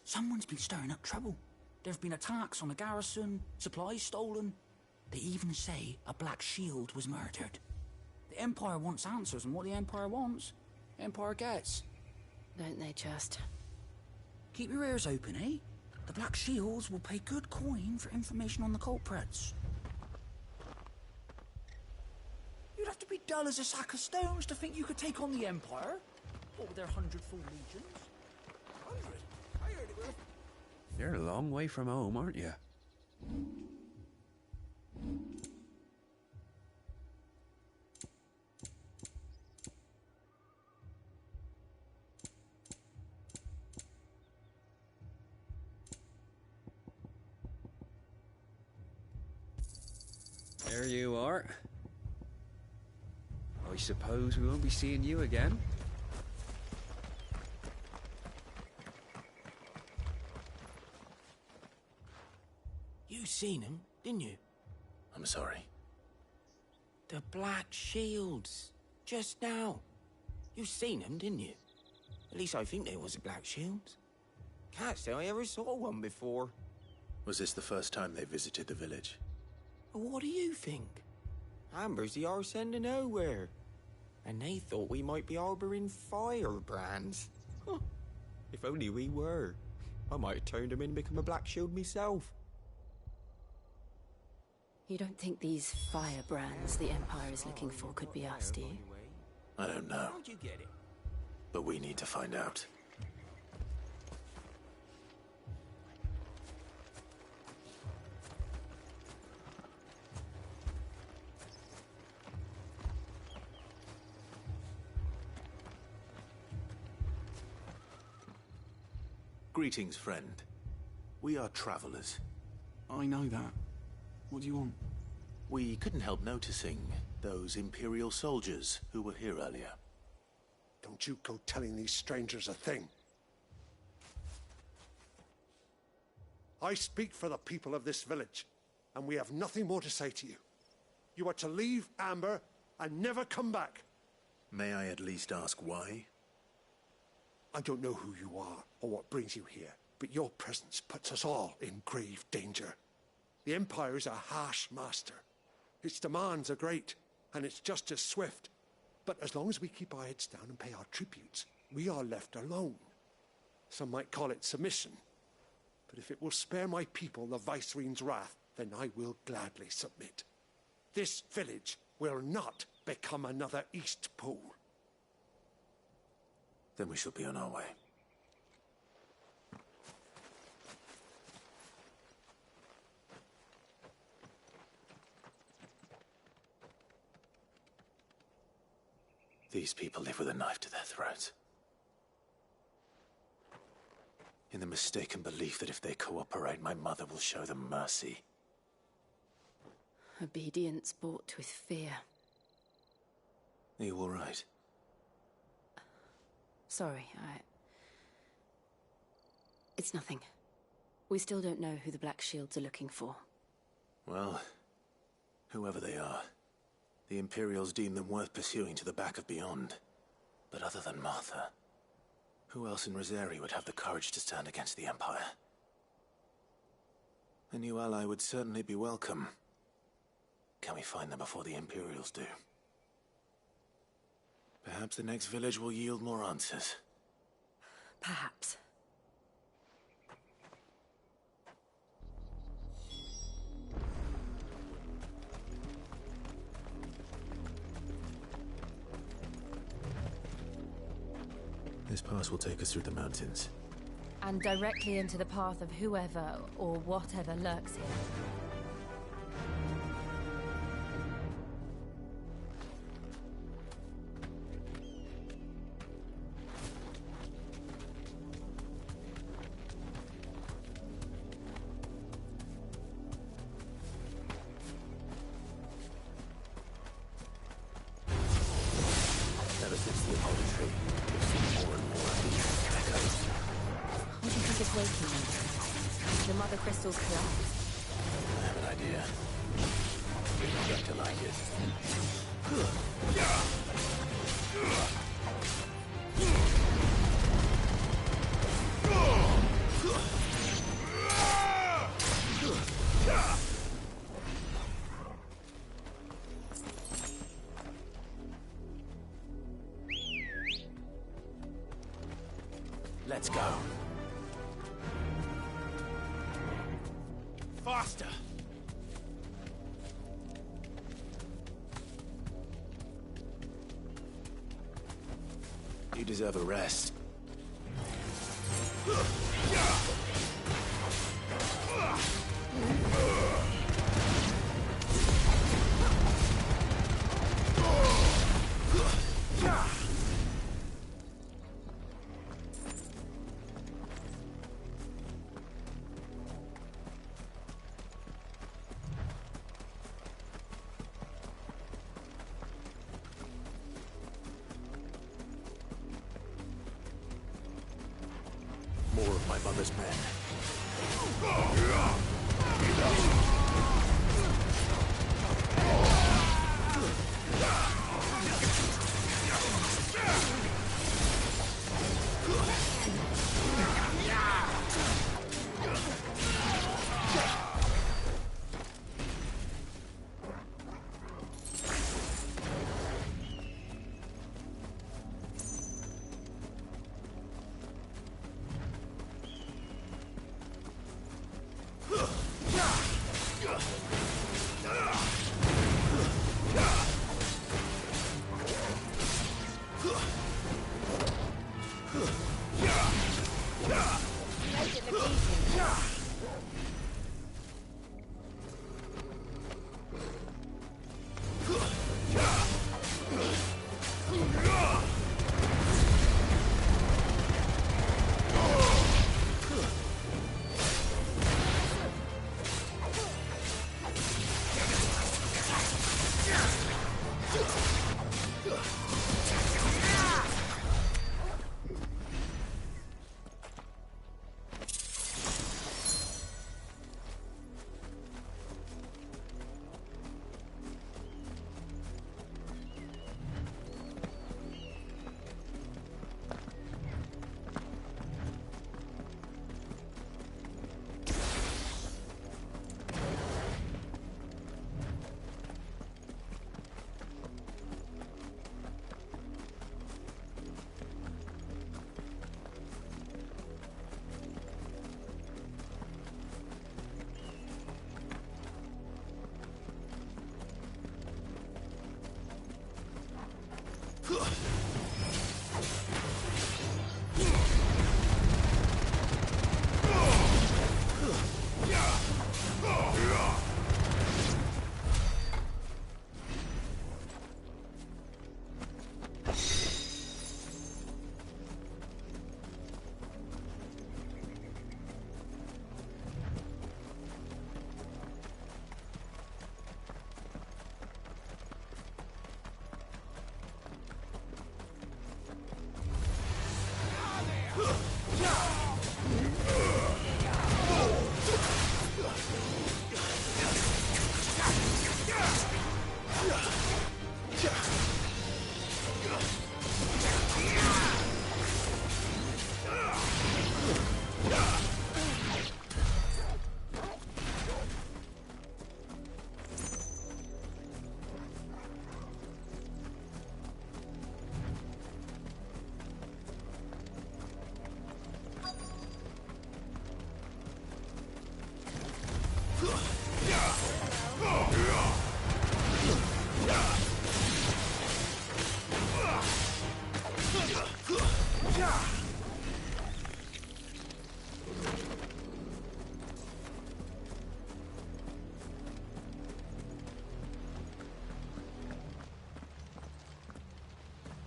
Someone's been stirring up trouble. There have been attacks on the garrison, supplies stolen. They even say a Black Shield was murdered. The Empire wants answers, and what the Empire wants, Empire gets. Don't they just? Keep your ears open, eh? The Black Shields will pay good coin for information on the culprits. You'd have to be dull as a sack of stones to think you could take on the Empire. What with their 100 full legions? 100? I heard it was... You're a long way from home, aren't you? There you are. I suppose we won't be seeing you again. You seen him, didn't you? I'm sorry. The Black Shields. Just now. You seen them, didn't you? At least I think there was a Black Shields. Can't say I ever saw one before. Was this the first time they visited the village? What do you think? Amber's the arse end of nowhere. And they thought we might be harboring firebrands. Huh. If only we were. I might have turned them in and become a Black Shield myself. You don't think these firebrands the Empire is looking for could be us, do you? I don't know. How'd you get it? But we need to find out. Greetings, friend. We are travelers. I know that. What do you want? We couldn't help noticing those Imperial soldiers who were here earlier. Don't you go telling these strangers a thing. I speak for the people of this village, and we have nothing more to say to you. You are to leave Amber and never come back. May I at least ask why? I don't know who you are or what brings you here, but your presence puts us all in grave danger. The Empire is a harsh master. Its demands are great, and its justice swift. But as long as we keep our heads down and pay our tributes, we are left alone. Some might call it submission. But if it will spare my people the Viceroy's wrath, then I will gladly submit. This village will not become another Eastpool. Then we shall be on our way. These people live with a knife to their throats. In the mistaken belief that if they cooperate, my mother will show them mercy. Obedience bought with fear. Are you all right? Sorry, It's nothing. We still don't know who the Black Shields are looking for. Well, whoever they are, the Imperials deem them worth pursuing to the back of beyond. But other than Martha, Who else in Rosari would have the courage to stand against the Empire? A new ally would certainly be welcome. Can we find them before the Imperials do? Perhaps the next village will yield more answers. Perhaps. This pass will take us through the mountains. And directly into the path of whoever or whatever lurks here. Ever since the Apollo tree, we've seen more and more of these echoes. What do you think is waking them? The mother crystals collapse? I have an idea. You're not going to like it. Let's go. Faster! You deserve a rest. More of my mother's men.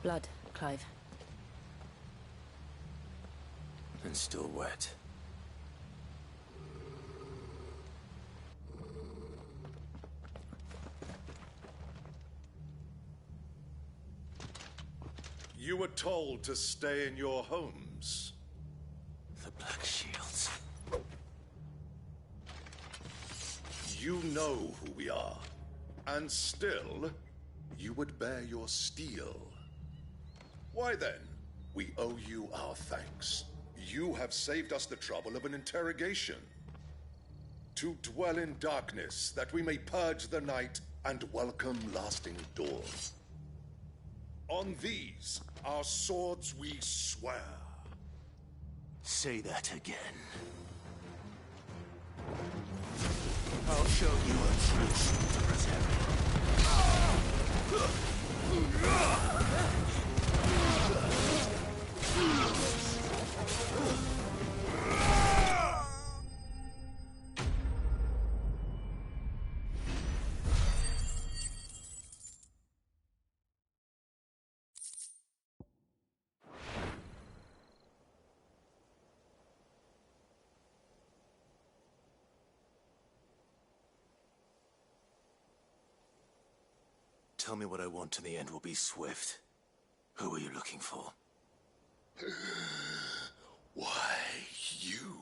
Blood, Clive. And still wet. You were told to stay in your homes. The Black Shields. You know who we are. And still, you would bear your steel. Why then, we owe you our thanks. You have saved us the trouble of an interrogation. To dwell in darkness, that we may purge the night and welcome lasting dawn. On these, our swords we swear. Say that again. I'll show you a true Soldier. Tell me what I want and the end will be swift. Who are you looking for? Why, you.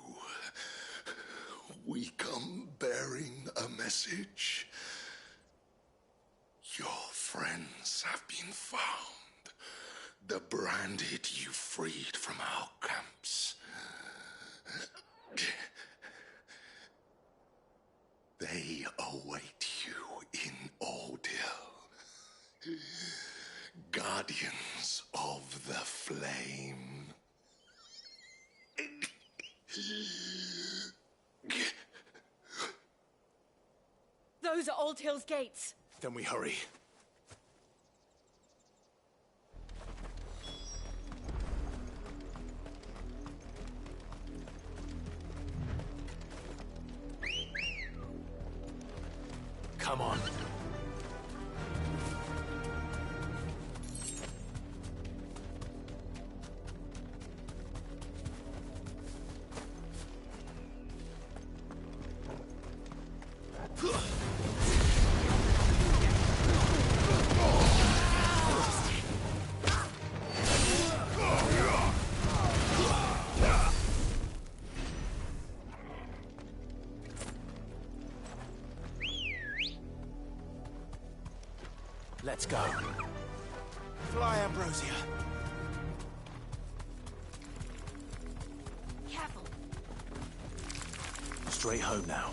We come bearing a message. Your friends have been found. The branded you freed from our camps. They await you in Ordeal. Guardians of the Flame. Those are Old Hill's gates. Then we hurry. Come on. Let's go. Fly, Ambrosia. Careful. Straight home now.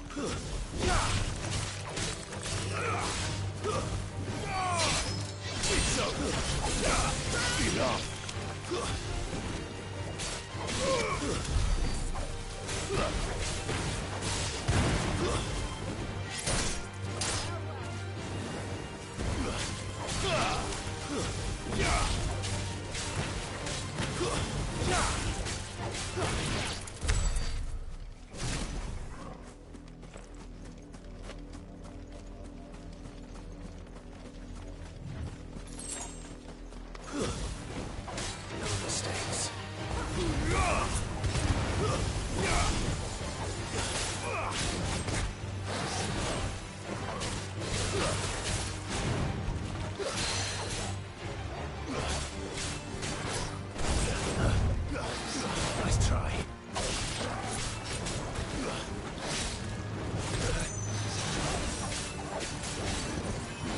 Nice try.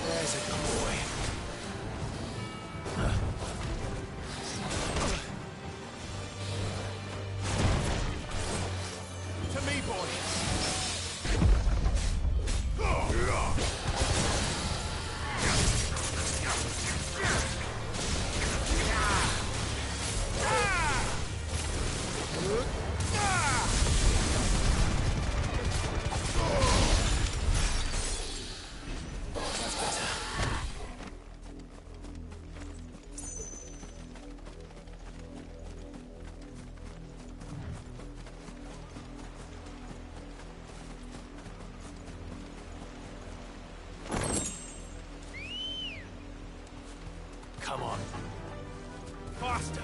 There's a good boy. To me, boy. Come on. Faster!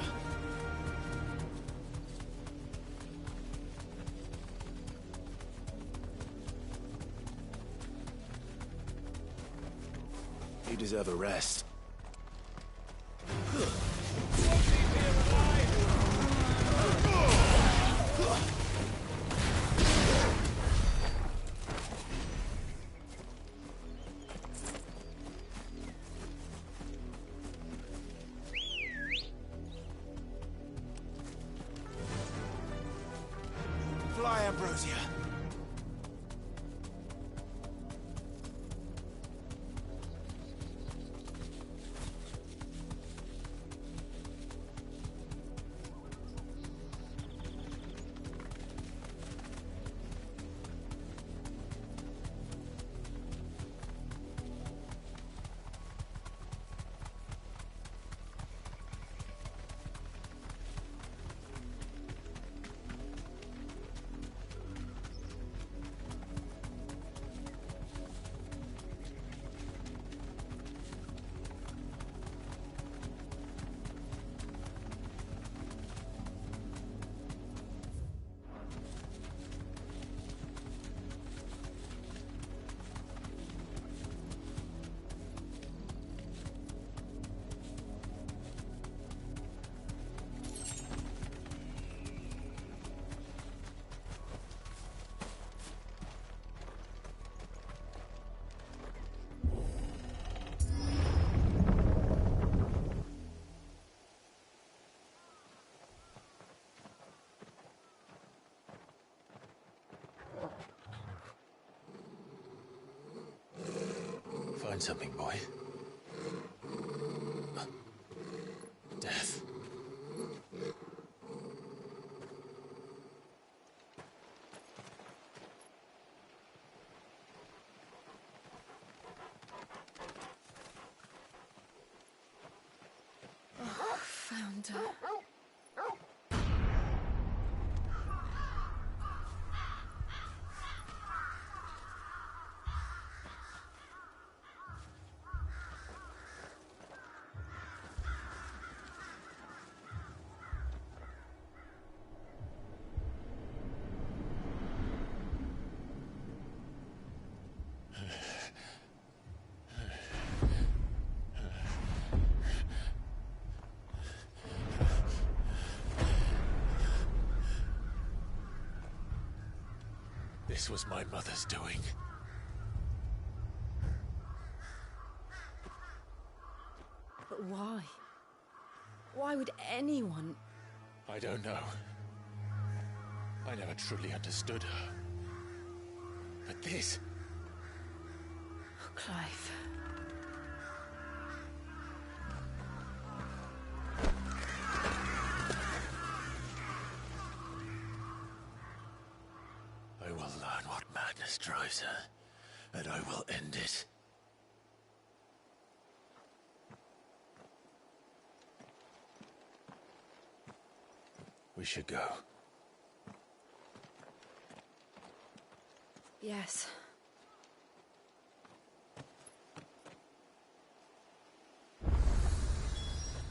You deserve a rest. Fly, Ambrosia. Find something, boy. Death. Oh, found her. This was my mother's doing. But why? Why would anyone... I don't know. I never truly understood her. But this... Oh, Clive. I will learn what madness drives her, and I will end it. We should go. Yes.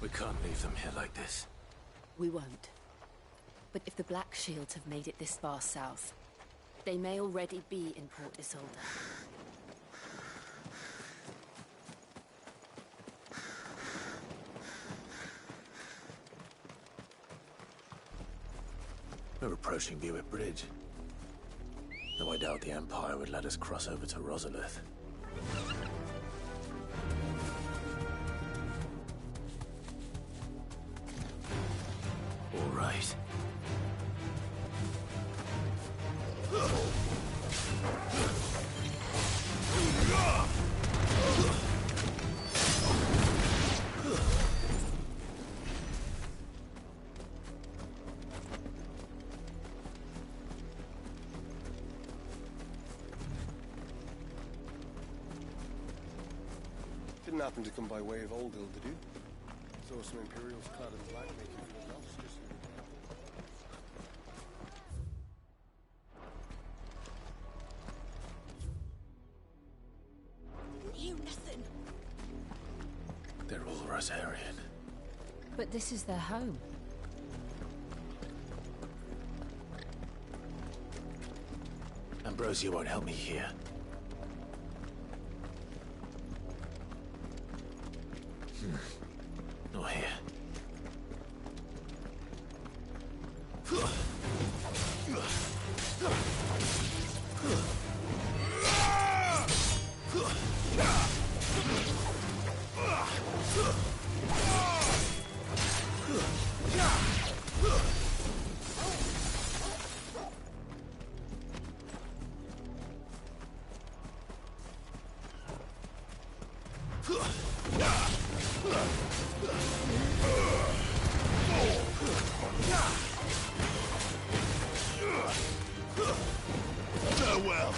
We can't leave them here like this. We won't. But if the Black Shields have made it this far south, they may already be in Port Isolde. We're approaching Buick Bridge. Though I doubt the Empire would let us cross over to Rosalith. All right. Didn't happen to come by way of Old Hill, did you? Saw some Imperials clad in black making for the house just Didn't hear nothing. They're all Rosera. Marion. But this is their home. Ambrosia won't help me here. Not here. Farewell.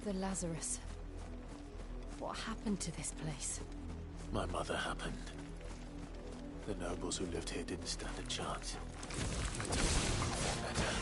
The Lazarus. What happened to this place? My mother happened. The nobles who lived here didn't stand a chance. I don't want to prove that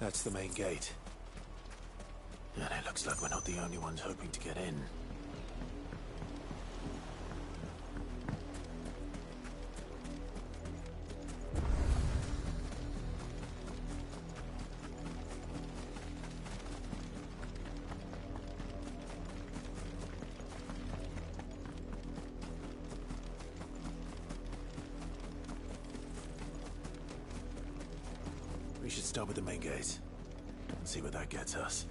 That's the main gate. And it looks like we're not the only ones hoping to get in. We should start with the main gate and see where that gets us.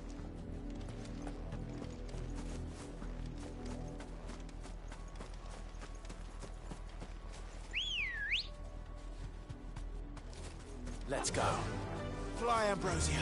Let's go. Fly, Ambrosia.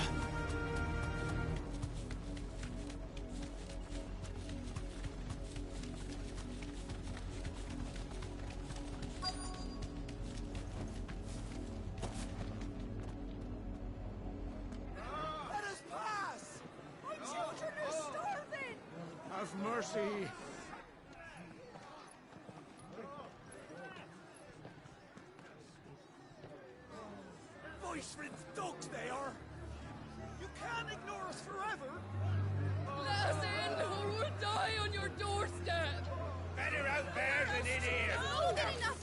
Let us pass! My children are starving! Have mercy. Voice-rinsed dogs they are! You can't ignore us forever! Let us in, or we'll die on your doorstep! Better out there than in here!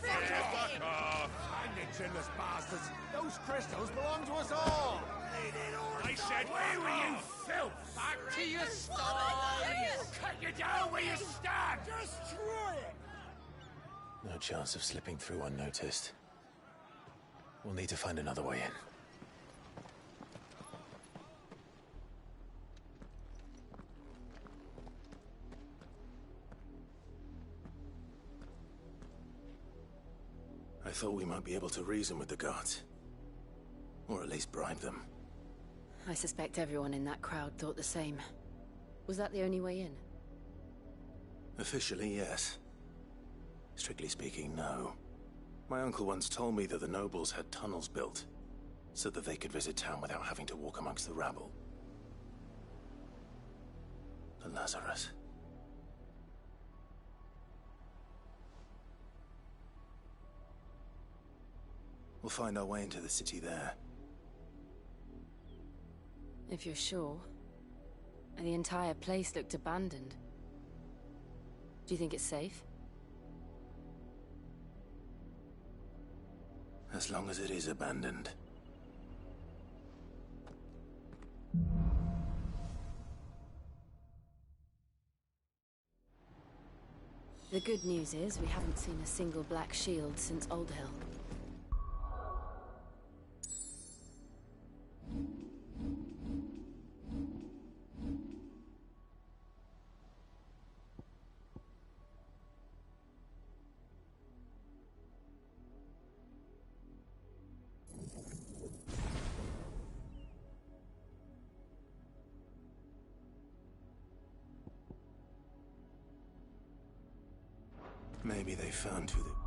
Fuck off! I'm the chinless bastards! Those crystals belong to us all! I said, where were you, filth? Back to your sties! Cut you down where you stand! Destroy it! No chance of slipping through unnoticed. We'll need to find another way in. I thought we might be able to reason with the guards. Or at least bribe them. I suspect everyone in that crowd thought the same. Was that the only way in? Officially, yes. Strictly speaking, no. My uncle once told me that the nobles had tunnels built, so that they could visit town without having to walk amongst the rabble. The Lazarus. We'll find our way into the city there. If you're sure. The entire place looked abandoned. Do you think it's safe? As long as it is abandoned. The good news is we haven't seen a single black shield since Old Hill. Maybe they found who the...